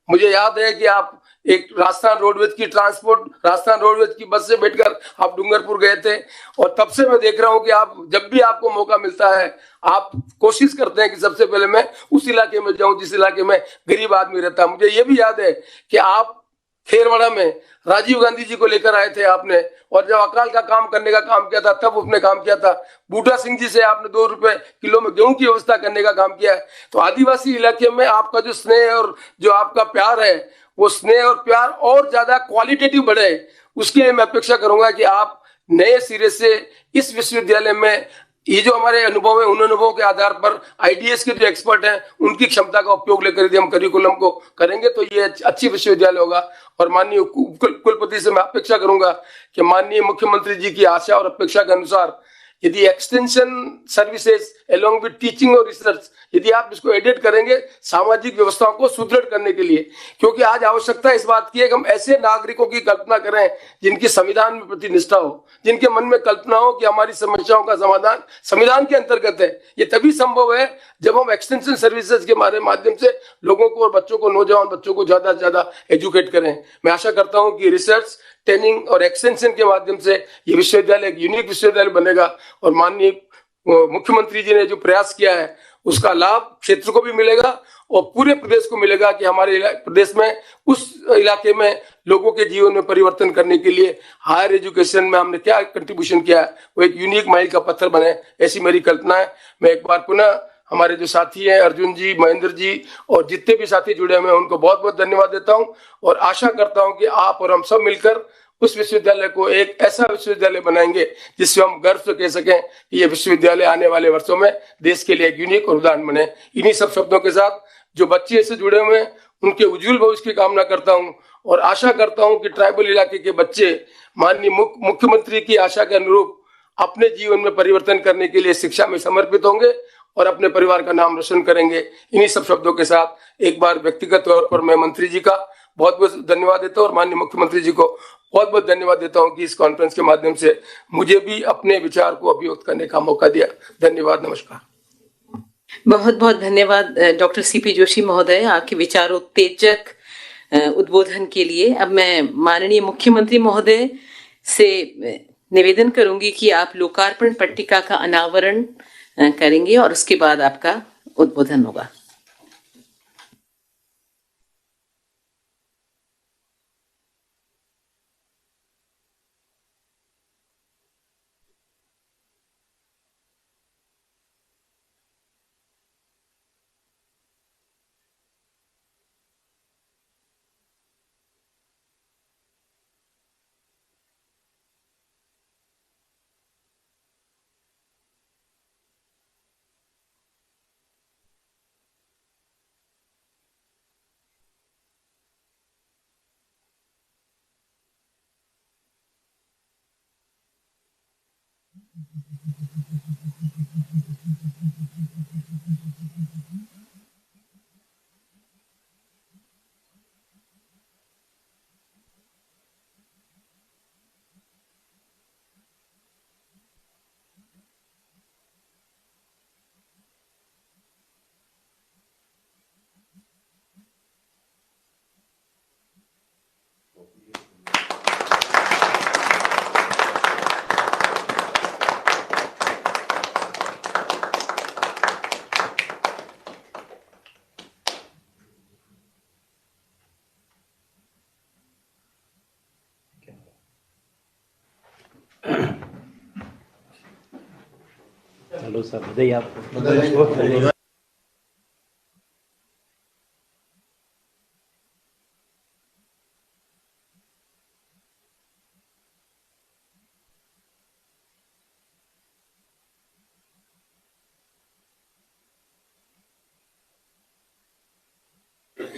मुझे याद है कि आप एक राजस्थान रोडवेज की बस से बैठकर आप डूंगरपुर गए थे और तब से मैं देख रहा हूं कि आप जब भी आपको मौका मिलता है आप कोशिश करते हैं कि सबसे पहले मैं उस इलाके में जाऊं जिस इलाके में गरीब आदमी रहता है। मुझे ये भी याद है कि आप खेरवाड़ा में राजीव गांधी जी को लेकर आए थे आपने, और जब अकाल का काम करने का काम किया था तब उसने काम किया था। बूटा सिंह जी से आपने 2 रुपए किलो में गेहूं की व्यवस्था करने का काम किया है। तो आदिवासी इलाके में आपका जो स्नेह और जो आपका प्यार है वो स्नेह और प्यार और ज्यादा क्वालिटेटिव बढ़े, उसके लिए मैं अपेक्षा करूंगा कि आप नए सिरे से इस विश्वविद्यालय में ये जो हमारे अनुभव है उन अनुभवों के आधार पर आईडीएस के जो एक्सपर्ट हैं उनकी क्षमता का उपयोग लेकर यदि हम करिकुलम को करेंगे तो ये अच्छी विश्वविद्यालय होगा। और माननीय कुलपति से मैं अपेक्षा करूंगा कि माननीय मुख्यमंत्री जी की आशा और अपेक्षा के अनुसार यदि extension services along with teaching और रिसर्च यदि आप इसको एडिट करेंगे सामाजिक व्यवस्थाओं को सुदृढ़ करने के लिए, क्योंकि आज आवश्यकता इस बात की है कि हम ऐसे नागरिकों की कल्पना करें जिनकी संविधान में प्रति निष्ठा हो, जिनके मन में कल्पना हो कि हमारी समस्याओं का समाधान संविधान के अंतर्गत है। ये तभी संभव है जब हम एक्सटेंशन सर्विसेज के माध्यम से लोगों को और बच्चों को, नौजवान बच्चों को ज्यादा से ज्यादा एजुकेट करें। मैं आशा करता हूं कि रिसर्च, ट्रेनिंग और एक्सटेंशन के माध्यम से ये विश्वविद्यालय एक यूनिक विश्वविद्यालय बनेगा। और माननीय मुख्यमंत्री जी ने जो प्रयास किया है उसका लाभ क्षेत्र को भी मिलेगा और पूरे प्रदेश को मिलेगा कि हमारे प्रदेश में उस इलाके में लोगों के जीवन में परिवर्तन करने के लिए हायर एजुकेशन में हमने क्या कंट्रीब्यूशन किया है वो एक यूनिक माइल का पत्थर बने, ऐसी मेरी कल्पना है। मैं एक बार पुनः हमारे जो साथी हैं अर्जुन जी, महेंद्र जी और जितने भी साथी जुड़े हुए हैं उनको बहुत बहुत धन्यवाद देता हूं और आशा करता हूं कि आप और हम सब मिलकर उस विश्वविद्यालय को एक ऐसा विश्वविद्यालय बनाएंगे जिससे हम गर्व से कह सकें कि ये विश्वविद्यालय आने वाले वर्षों में देश के लिए एक यूनिक और उदाहरण बने। इन्हीं सब शब्दों के साथ जो बच्चे इससे जुड़े हुए हैं उनके उज्जवल भविष्य की कामना करता हूं और आशा करता हूं कि ट्राइबल इलाके के बच्चे माननीय मुख्यमंत्री की आशा के अनुरूप अपने जीवन में परिवर्तन करने के लिए शिक्षा में समर्पित होंगे और अपने परिवार का नाम रोशन करेंगे। इन्हीं सब शब्दों के साथ एक बार व्यक्तिगत तौर पर मैं मंत्री जी का बहुत बहुत धन्यवाद देता हूँ और माननीय मुख्यमंत्री जी को बहुत बहुत धन्यवाद देता हूँ कि इस कॉन्फ्रेंस के माध्यम से मुझे भी अपने विचार को अभिव्यक्त करने का मौका दिया। धन्यवाद, नमस्कार। बहुत बहुत धन्यवाद डॉक्टर सीपी जोशी महोदय, आपके विचारोत्तेजक उद्बोधन के लिए। अब मैं माननीय मुख्यमंत्री महोदय से निवेदन करूंगी कि आप लोकार्पण पट्टिका का अनावरण करेंगे और उसके बाद आपका उद्बोधन होगा। हेलो सर, बधाई आपको।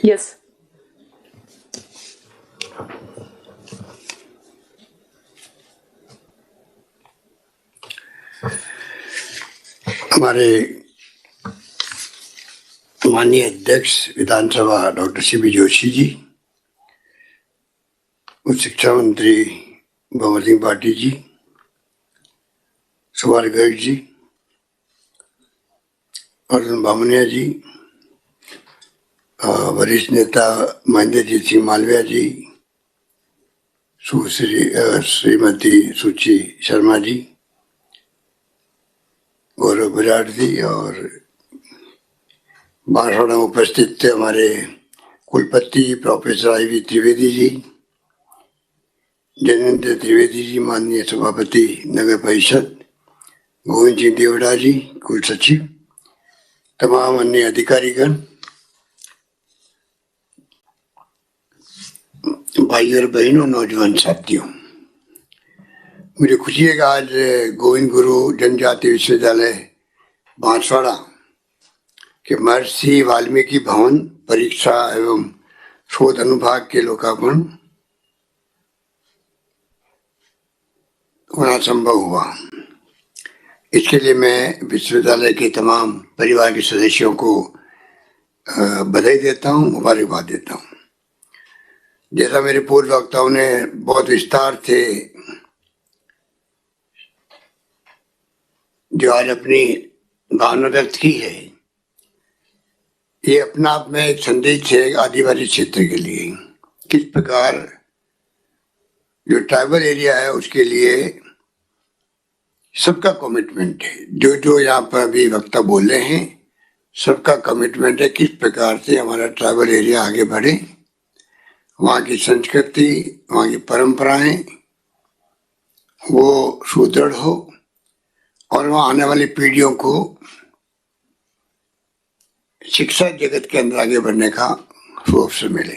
यस हमारे माननीय अध्यक्ष विधानसभा डॉक्टर सीपी जोशी जी, उच्च शिक्षा मंत्री भंवर सिंह भाटी जी, सुभाष गर्ग जी, अर्जुन बामनिया जी, वरिष्ठ नेता महेंद्रजीत सिंह मालविया जी, श्रीमती सुची शर्मा जी, गौरव विराट जी और बांसवाड़ा में उपस्थित हमारे कुलपति प्रोफेसर आई.वी. त्रिवेदी जी, जनेंद्र त्रिवेदी जी, माननीय सभापति नगर परिषद गोविंद सिंह देवड़ा जी, कुल सचिव, तमाम अन्य अधिकारीगण, भाई और बहनों, नौजवान साथियों, मुझे खुशी है कि आज गोविंद गुरु जनजातीय विश्वविद्यालय बांसवाड़ा के महर्षि वाल्मीकि भवन परीक्षा एवं शोध अनुभाग के लोकार्पण होना संभव हुआ। इसके लिए मैं विश्वविद्यालय के तमाम परिवार के सदस्यों को बधाई देता हूँ, मुबारकबाद देता हूँ। जैसा मेरे पूर्व वक्ताओं ने बहुत विस्तार से जो आज अपनी भावना व्यक्त की है, ये अपना आप में एक संदेश है आदिवासी क्षेत्र के लिए, किस प्रकार जो ट्राइबल एरिया है उसके लिए सबका कमिटमेंट है। जो जो यहाँ पर अभी वक्ता बोल रहे हैं, सबका कमिटमेंट है किस प्रकार से हमारा ट्राइबल एरिया आगे बढ़े, वहाँ की संस्कृति, वहाँ की परंपराएं वो सुदृढ़ हो और वहाँ आने वाली पीढ़ियों को शिक्षा जगत के अंदर आगे बढ़ने का अवसर मिले।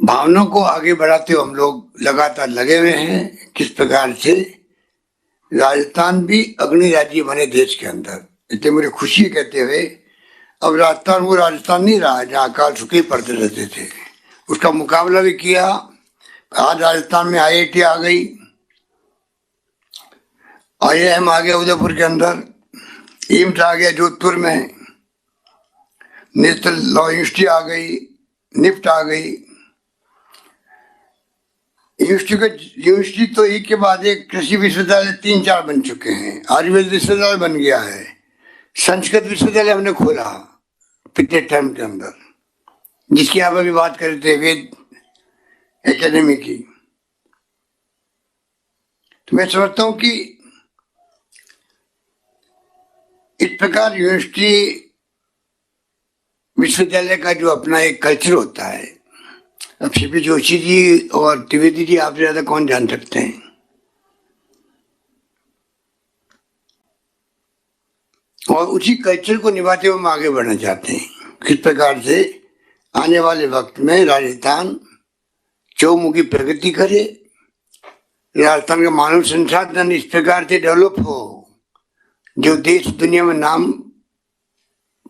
भावनाओं को आगे बढ़ाते हुए हम लोग लगातार लगे हुए हैं। किस प्रकार से राजस्थान भी अग्नि राज्य बने देश के अंदर, इतने मुझे खुशी है कहते हुए अब राजस्थान वो राजस्थान नहीं रहा जहाँ अकाल सूखे पड़ते रहते थे। उसका मुकाबला भी किया। आज राजस्थान में IIT आ गई, IIM आ गया उदयपुर के अंदर, एम्स आ गया जोधपुर में, नेशनल लॉ यूनिवर्सिटी आ गई, निफ्ट आ गई। यूनिवर्सिटी तो एक के बाद एक, कृषि विश्वविद्यालय 3-4 बन चुके हैं, आयुर्वेद विश्वविद्यालय बन गया है, संस्कृत विश्वविद्यालय हमने खोला पिछले टर्म के अंदर, जिसकी आप अभी बात कर रहे थे, वेद एकेडमी की। तो मैं समझता हूं कि इस प्रकार यूनिवर्सिटी विश्वविद्यालय का जो अपना एक कल्चर होता है, अब सीपी जोशी जी और द्विवेदी जी आपसे ज्यादा कौन जान सकते हैं। और उसी कल्चर को निभाते हुए हम आगे बढ़ना चाहते हैं। किस प्रकार से आने वाले वक्त में राजस्थान चौमुखी प्रगति करे, राजस्थान का मानव संसाधन इस प्रकार से डेवलप हो जो देश दुनिया में नाम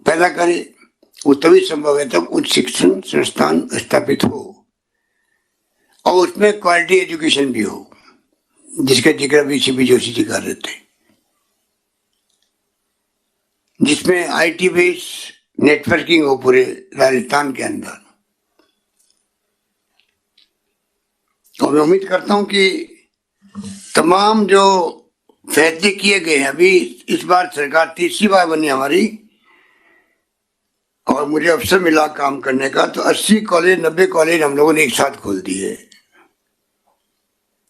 पैदा करे, वो तभी संभव है तब उच्च शिक्षण संस्थान स्थापित हो और उसमें क्वालिटी एजुकेशन भी हो, जिसका जिक्र अभी सीपी जोशी जी कर रहे थे, जिसमें IT बेस्ड नेटवर्किंग हो पूरे राजस्थान के अंदर। और मैं उम्मीद करता हूं कि तमाम जो फैसले किए गए हैं, अभी इस बार सरकार 3री बार बनी हमारी और मुझे अवसर मिला काम करने का, तो 80 कॉलेज 90 कॉलेज हम लोगों ने एक साथ खोल दिए।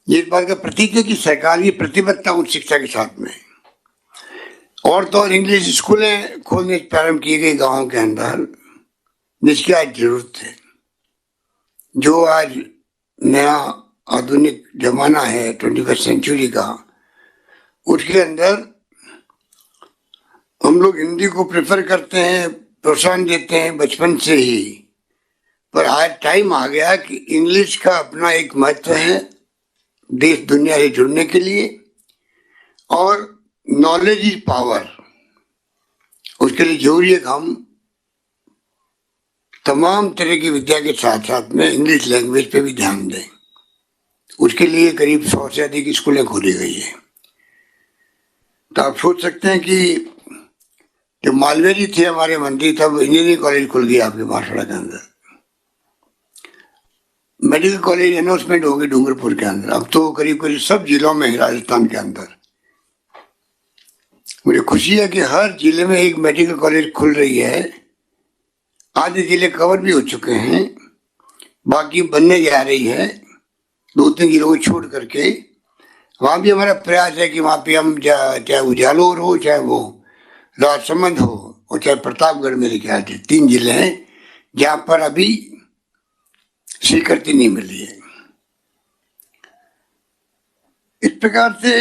ये इस बात का प्रतीक है कि सरकार की प्रतिबद्धता उच्च शिक्षा के साथ में। और तो और इंग्लिश स्कूलें खोलने प्रारंभ की गई गांवों के अंदर, जिसकी आज जरूरत है। जो आज नया आधुनिक जमाना है 21st सेंचुरी का, उसके अंदर हम लोग हिंदी को प्रेफर करते हैं, प्रोत्साहन देते हैं बचपन से ही, पर आज टाइम आ गया कि इंग्लिश का अपना एक महत्व है देश दुनिया से जुड़ने के लिए। और नॉलेज इज पावर, उसके लिए जरूरी है कि हम तमाम तरह की विद्या के साथ साथ में इंग्लिश लैंग्वेज पे भी ध्यान दें। उसके लिए करीब 100 से अधिक स्कूलें खोली गई है। तो आप सोच सकते हैं कि जो मालवीय जी थे हमारे मंत्री, तब इंजीनियरिंग कॉलेज खुल गया आपके बांसवाड़ा के अंदर, मेडिकल कॉलेज अनाउंसमेंट हो गई डूंगरपुर के अंदर, अब तो करीब करीब सब जिलों में है राजस्थान के अंदर। मुझे खुशी है कि हर जिले में एक मेडिकल कॉलेज खुल रही है। आधे जिले कवर भी हो चुके हैं, बाकी बनने जा रही है 2-3 जिलों को छोड़ करके। वहाँ भी हमारा प्रयास है कि वहाँ पे हम चाहे उजालोर हो, चाहे वो राजसमंद हो, और चाहे प्रतापगढ़, मेरे ख्याल से 3 जिले हैं जहाँ पर अभी स्वीकृति नहीं मिली है। इस प्रकार से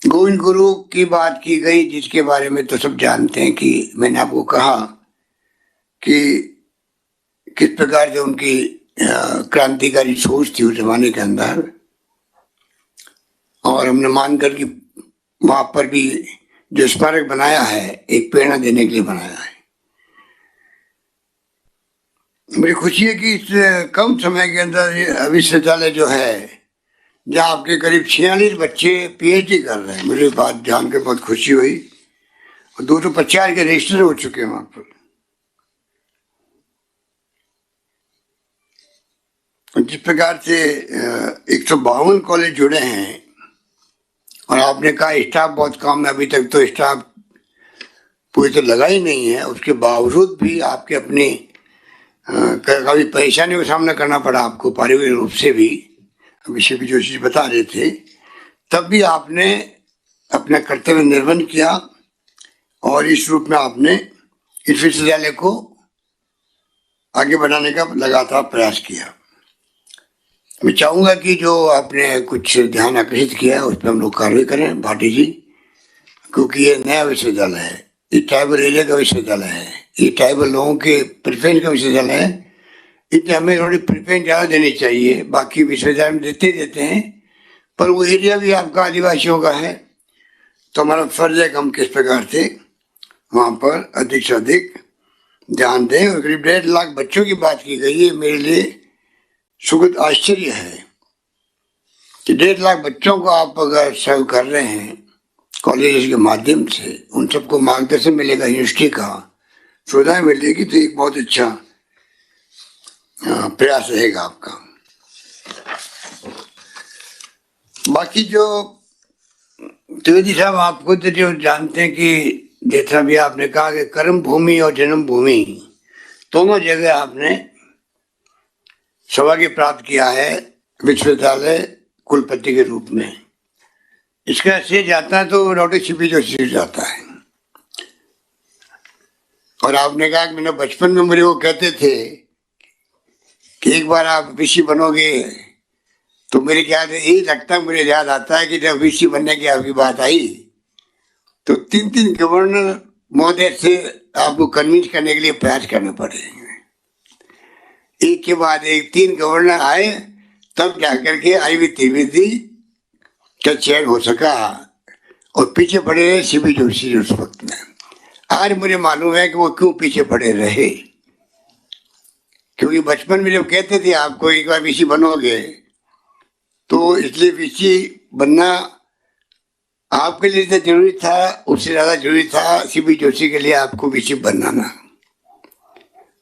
गोविंद गुरु की बात की गई, जिसके बारे में तो सब जानते हैं कि मैंने आपको कहा कि किस प्रकार से उनकी क्रांतिकारी सोच थी उस जमाने के अंदर, और हमने मानकर कि वहां पर भी जो स्मारक बनाया है एक प्रेरणा देने के लिए बनाया है। मुझे खुशी है कि इस कम समय के अंदर विश्वविद्यालय जो है, जहाँ आपके करीब 46 बच्चे PhD कर रहे हैं, मुझे बात जानकर बहुत खुशी हुई। और 250 के रजिस्टर हो चुके हैं वहां पर। जिस प्रकार से 152 कॉलेज जुड़े हैं, और आपने कहा स्टाफ बहुत कम है, अभी तक तो स्टाफ पूरी तरह लगा ही नहीं है, उसके बावजूद भी आपके अपने कभी परेशानियों का सामना करना पड़ा आपको पारिवारिक रूप से भी, अभी सीपी जोशी जी बता रहे थे, तब भी आपने अपना कर्तव्य निर्वहन किया और इस रूप में आपने इस विश्वविद्यालय को आगे बढ़ाने का लगातार प्रयास किया। मैं चाहूंगा कि जो आपने कुछ ध्यान आकर्षित किया है उस पर हम लोग कार्रवाई करें भाटी जी, क्योंकि ये नया विश्वविद्यालय है, ये ट्राइबल एरिया का विश्वविद्यालय है, ये ट्राइबल लोगों के प्रेफरेंस का विश्वविद्यालय है, इसलिए हमें थोड़ी प्रिफरेंस ज़्यादा देनी चाहिए। बाकी विश्वविद्यालय में देते हैं, पर वो एरिया भी आपका आदिवासियों का है, तो हमारा फर्ज है कि हम किस प्रकार से वहाँ पर अधिक से अधिक ध्यान दें। और करीब 1.5 लाख बच्चों की बात की गई है। मेरे लिए सुखद आश्चर्य है कि 1.5 लाख बच्चों को आप अगर सर्व कर रहे हैं कॉलेज के माध्यम से, उन सबको मार्गदर्शन मिलेगा, यूनिवर्सिटी का सुविधाएं मिलेगी, तो एक बहुत अच्छा प्रयास रहेगा आपका। बाकी जो त्रिवेदी साहब, आप खुद जो जानते हैं कि जैसा भी आपने कहा कि कर्म भूमि और जन्म भूमि दोनों जगह आपने सौभाग्य प्राप्त किया है विश्वविद्यालय कुलपति के रूप में। इसका श्रेय जाता है तो डॉक्टर सीपी जोशी जाता है। और आपने कहा कि मैंने बचपन में मुझे वो कहते थे कि एक बार आप वीसी बनोगे, तो मेरे ख्याल से यही लगता है, मुझे याद आता है कि जब वीसी बनने की आपकी बात आई तो 3 गवर्नर महोदय से आपको कन्विंस करने के लिए प्रयास करने पड़े। एक के बाद एक 3 गवर्नर आए, तब जाकर के IV त्रिवेदी का चयन हो सका, और पीछे पड़े रहे सीपी जोशी उस वक्त में। आज मुझे मालूम है कि वो क्यों पीछे पड़े रहे, क्योंकि बचपन में जब कहते थे आपको एक बार वीसी बनोगे, तो इसलिए वीसी बनना आपके लिए तो जरूरी था, उससे ज्यादा जरूरी था सीपी जोशी के लिए आपको वीसी बनाना।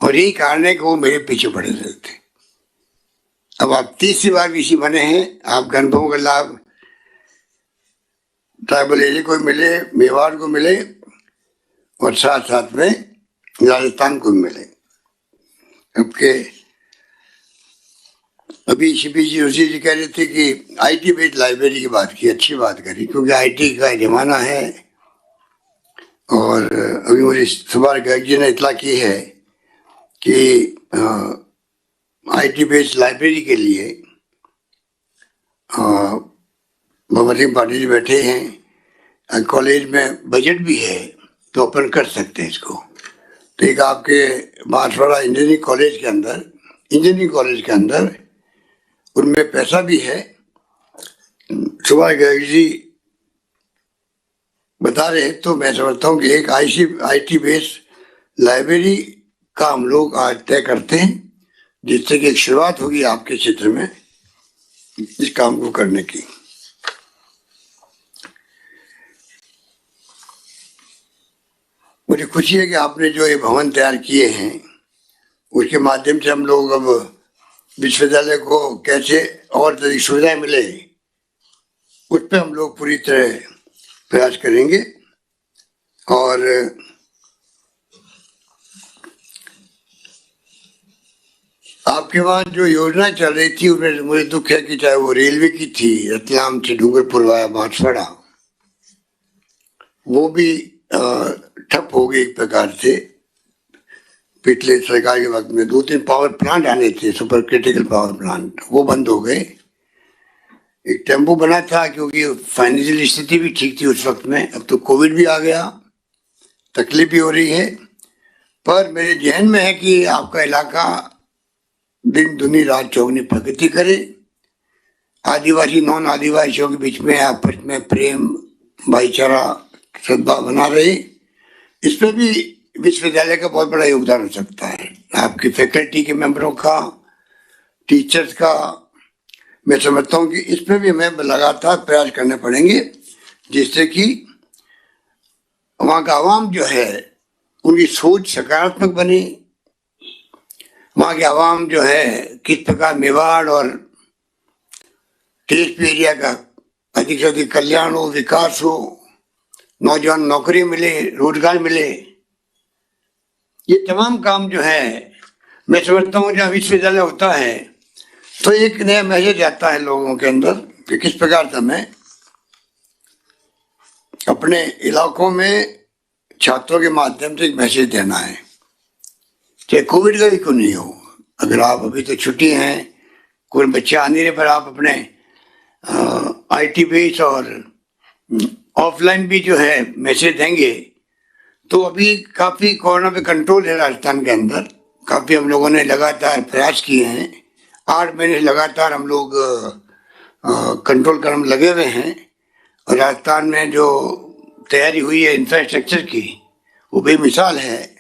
और यही कारण है कि वो मेरे पीछे पड़े रहे थे। अब आप 30वीं बार वीसी बने हैं, आपके अनुभवों का लाभ ट्राइबल एरिया को मिले, मेवाड़ को मिले, और साथ साथ में राजस्थान को मिले। अभी सीपी जोशी जी कह रहे थे कि IT बेस्ड लाइब्रेरी की बात की, अच्छी बात करी, क्योंकि IT का जमाना है। और अभी मुझे सुभाष गर्ग जी ने इतला की है कि IT बेस्ड लाइब्रेरी के लिए भगवत सिंह पाटिल जी बैठे हैं, कॉलेज में बजट भी है, तो अपन कर सकते हैं इसको। तो एक आपके बांसवाड़ा इंजीनियरिंग कॉलेज के अंदर उनमें पैसा भी है। सुभाष गर्ग जी बता रहे, तो मैं समझता हूँ कि एक IT बेस्ड लाइब्रेरी का हम लोग आज तय करते हैं, जिससे कि एक शुरुआत होगी आपके क्षेत्र में इस काम को करने की। मुझे खुशी है कि आपने जो ये भवन तैयार किए हैं, उसके माध्यम से हम लोग अब विश्वविद्यालय को कैसे और अधिक सुविधाएं मिले, उस पर हम लोग पूरी तरह प्रयास करेंगे। और आपके वहाँ जो योजना चल रही थी, उसमें मुझे दुख है कि चाहे वो रेलवे की थी, रतलाम से डूंगरपुर वाया बांसवाड़ा, वो भी ठप हो गई एक प्रकार से। पिछले सरकार के वक्त में 2-3 पावर प्लांट आने थे, सुपर क्रिटिकल पावर प्लांट, वो बंद हो गए। एक टेम्पो बना था, क्योंकि फाइनेंशियल स्थिति भी ठीक थी उस वक्त में। अब तो कोविड भी आ गया, तकलीफ भी हो रही है। पर मेरे जहन में है कि आपका इलाका दिन दुनी रात चौगनी प्रगति करे, आदिवासी नॉन आदिवासियों के बीच में आपस में प्रेम, भाईचारा, सद्भाव बना रहे। इस पर भी विश्वविद्यालय का बहुत बड़ा योगदान हो सकता है, आपकी फैकल्टी के मेंबरों का, टीचर्स का। मैं समझता हूँ कि इस पर भी हमें लगातार प्रयास करने पड़ेंगे, जिससे कि वहाँ का आवाम जो है उनकी सोच सकारात्मक बने। वहाँ के आवाम जो है किस प्रकार मेवाड़ और टेस्ट एरिया का अधिक से अधिक कल्याण हो, विकास हो, नौजवान नौकरी मिले, रोजगार मिले, ये तमाम काम जो है मैं समझता हूँ जहाँ विश्वविद्यालय होता है तो एक नया मैसेज आता है लोगों के अंदर कि किस प्रकार से हमें अपने इलाकों में छात्रों के माध्यम से एक मैसेज देना है, चाहे कोविड का भी क्यों नहीं हो। अगर आप अभी तो छुट्टी हैं, कोई बच्चे आ नहीं रहे, पर आप अपने IT बेस और ऑफलाइन भी जो है मैसेज देंगे तो अभी काफी कोरोना पे कंट्रोल है राजस्थान के अंदर, काफ़ी हम लोगों ने लगातार प्रयास किए हैं। 8 महीने लगातार हम लोग कंट्रोल करने में लगे हुए हैं। और राजस्थान में जो तैयारी हुई है इंफ्रास्ट्रक्चर की, वो बेमिसाल है।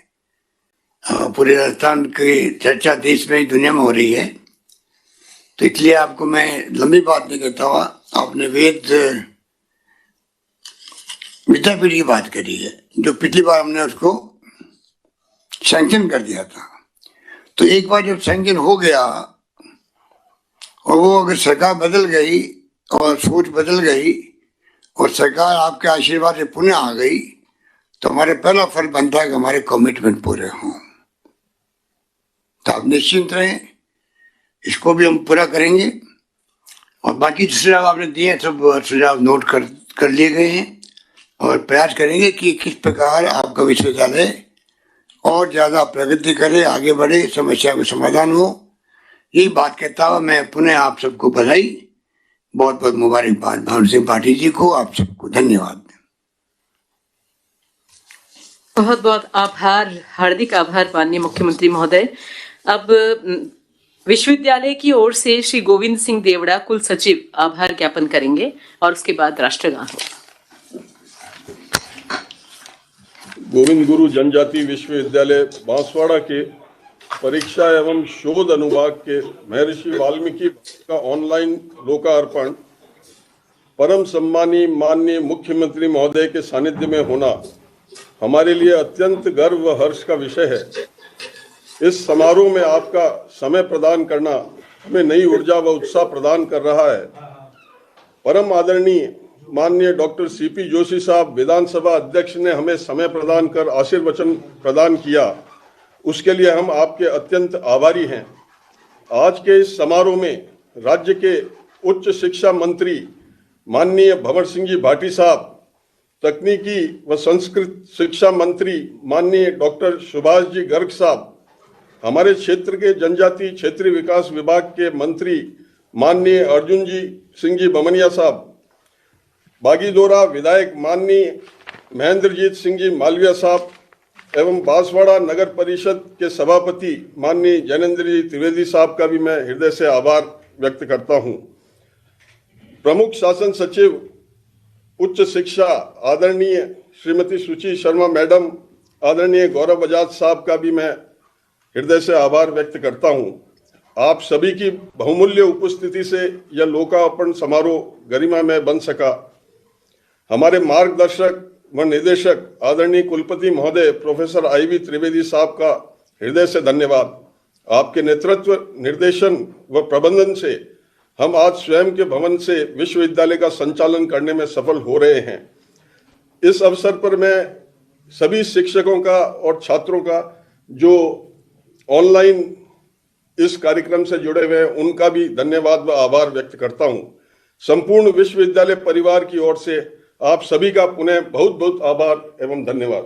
पूरे राजस्थान की चर्चा देश में, दुनिया में हो रही है। तो इसलिए आपको मैं लंबी बात नहीं करता हुआ, आपने विद्यापीठ की बात करी है, जो पिछली बार हमने उसको सैंक्शन कर दिया था। तो एक बार जब सैंक्शन हो गया और वो अगर सरकार बदल गई और सोच बदल गई और सरकार आपके आशीर्वाद से पुनः आ गई, तो हमारे पहला फर्ज बनता है कि हमारे कमिटमेंट पूरे हों। तो आप निश्चिंत रहें, इसको भी हम पूरा करेंगे। और बाकी सुझाव आपने दिए, सब सुझाव नोट कर लिए गए हैं और प्रयास करेंगे कि किस प्रकार आपका विश्वविद्यालय और ज़्यादा प्रगति करे, आगे बढ़े, समस्या का समाधान हो। यही बात कहता हुआ मैं पुनः आप सबको बधाई, बहुत बहुत मुबारकबाद भवन सिंह भाटी जी को, आप सबको धन्यवाद। बहुत बहुत आभार, हार्दिक आभार माननीय मुख्यमंत्री महोदय। अब विश्वविद्यालय की ओर से श्री गोविंद सिंह देवड़ा कुल सचिव आभार ज्ञापन करेंगे और उसके बाद राष्ट्रगान होगा। गोविंद गुरु जनजाति विश्वविद्यालय बांसवाड़ा के परीक्षा एवं शोध अनुभाग के महर्षि वाल्मीकि का ऑनलाइन लोकार्पण परम सम्मानी माननीय मुख्यमंत्री महोदय के सानिध्य में होना हमारे लिए अत्यंत गर्व व हर्ष का विषय है। इस समारोह में आपका समय प्रदान करना हमें नई ऊर्जा व उत्साह प्रदान कर रहा है। परम आदरणीय माननीय डॉक्टर सीपी जोशी साहब विधानसभा अध्यक्ष ने हमें समय प्रदान कर आशीर्वचन प्रदान किया, उसके लिए हम आपके अत्यंत आभारी हैं। आज के इस समारोह में राज्य के उच्च शिक्षा मंत्री माननीय भंवर सिंह जी भाटी साहब, तकनीकी व संस्कृत शिक्षा मंत्री माननीय डॉक्टर सुभाष जी गर्ग साहब, हमारे क्षेत्र के जनजातीय क्षेत्रीय विकास विभाग के मंत्री माननीय अर्जुन जी सिंह जी बमनिया साहब, बागीदोरा विधायक माननीय महेंद्रजीत सिंह जी मालविया साहब एवं बांसवाड़ा नगर परिषद के सभापति माननीय जैनेन्द्र जी त्रिवेदी साहब का भी मैं हृदय से आभार व्यक्त करता हूं। प्रमुख शासन सचिव उच्च शिक्षा आदरणीय श्रीमती सुची शर्मा मैडम, आदरणीय गौरव बजाज साहब का भी मैं हृदय से आभार व्यक्त करता हूं। आप सभी की बहुमूल्य उपस्थिति से यह लोकार्पण समारोह गरिमा में बन सका। हमारे मार्गदर्शक व निदेशक आदरणीय कुलपति महोदय प्रोफेसर IV त्रिवेदी साहब का हृदय से धन्यवाद। आपके नेतृत्व, निर्देशन व प्रबंधन से हम आज स्वयं के भवन से विश्वविद्यालय का संचालन करने में सफल हो रहे हैं। इस अवसर पर मैं सभी शिक्षकों का और छात्रों का जो ऑनलाइन इस कार्यक्रम से जुड़े हुए हैं, उनका भी धन्यवाद व आभार व्यक्त करता हूं। संपूर्ण विश्वविद्यालय परिवार की ओर से आप सभी का पुनः बहुत बहुत आभार एवं धन्यवाद।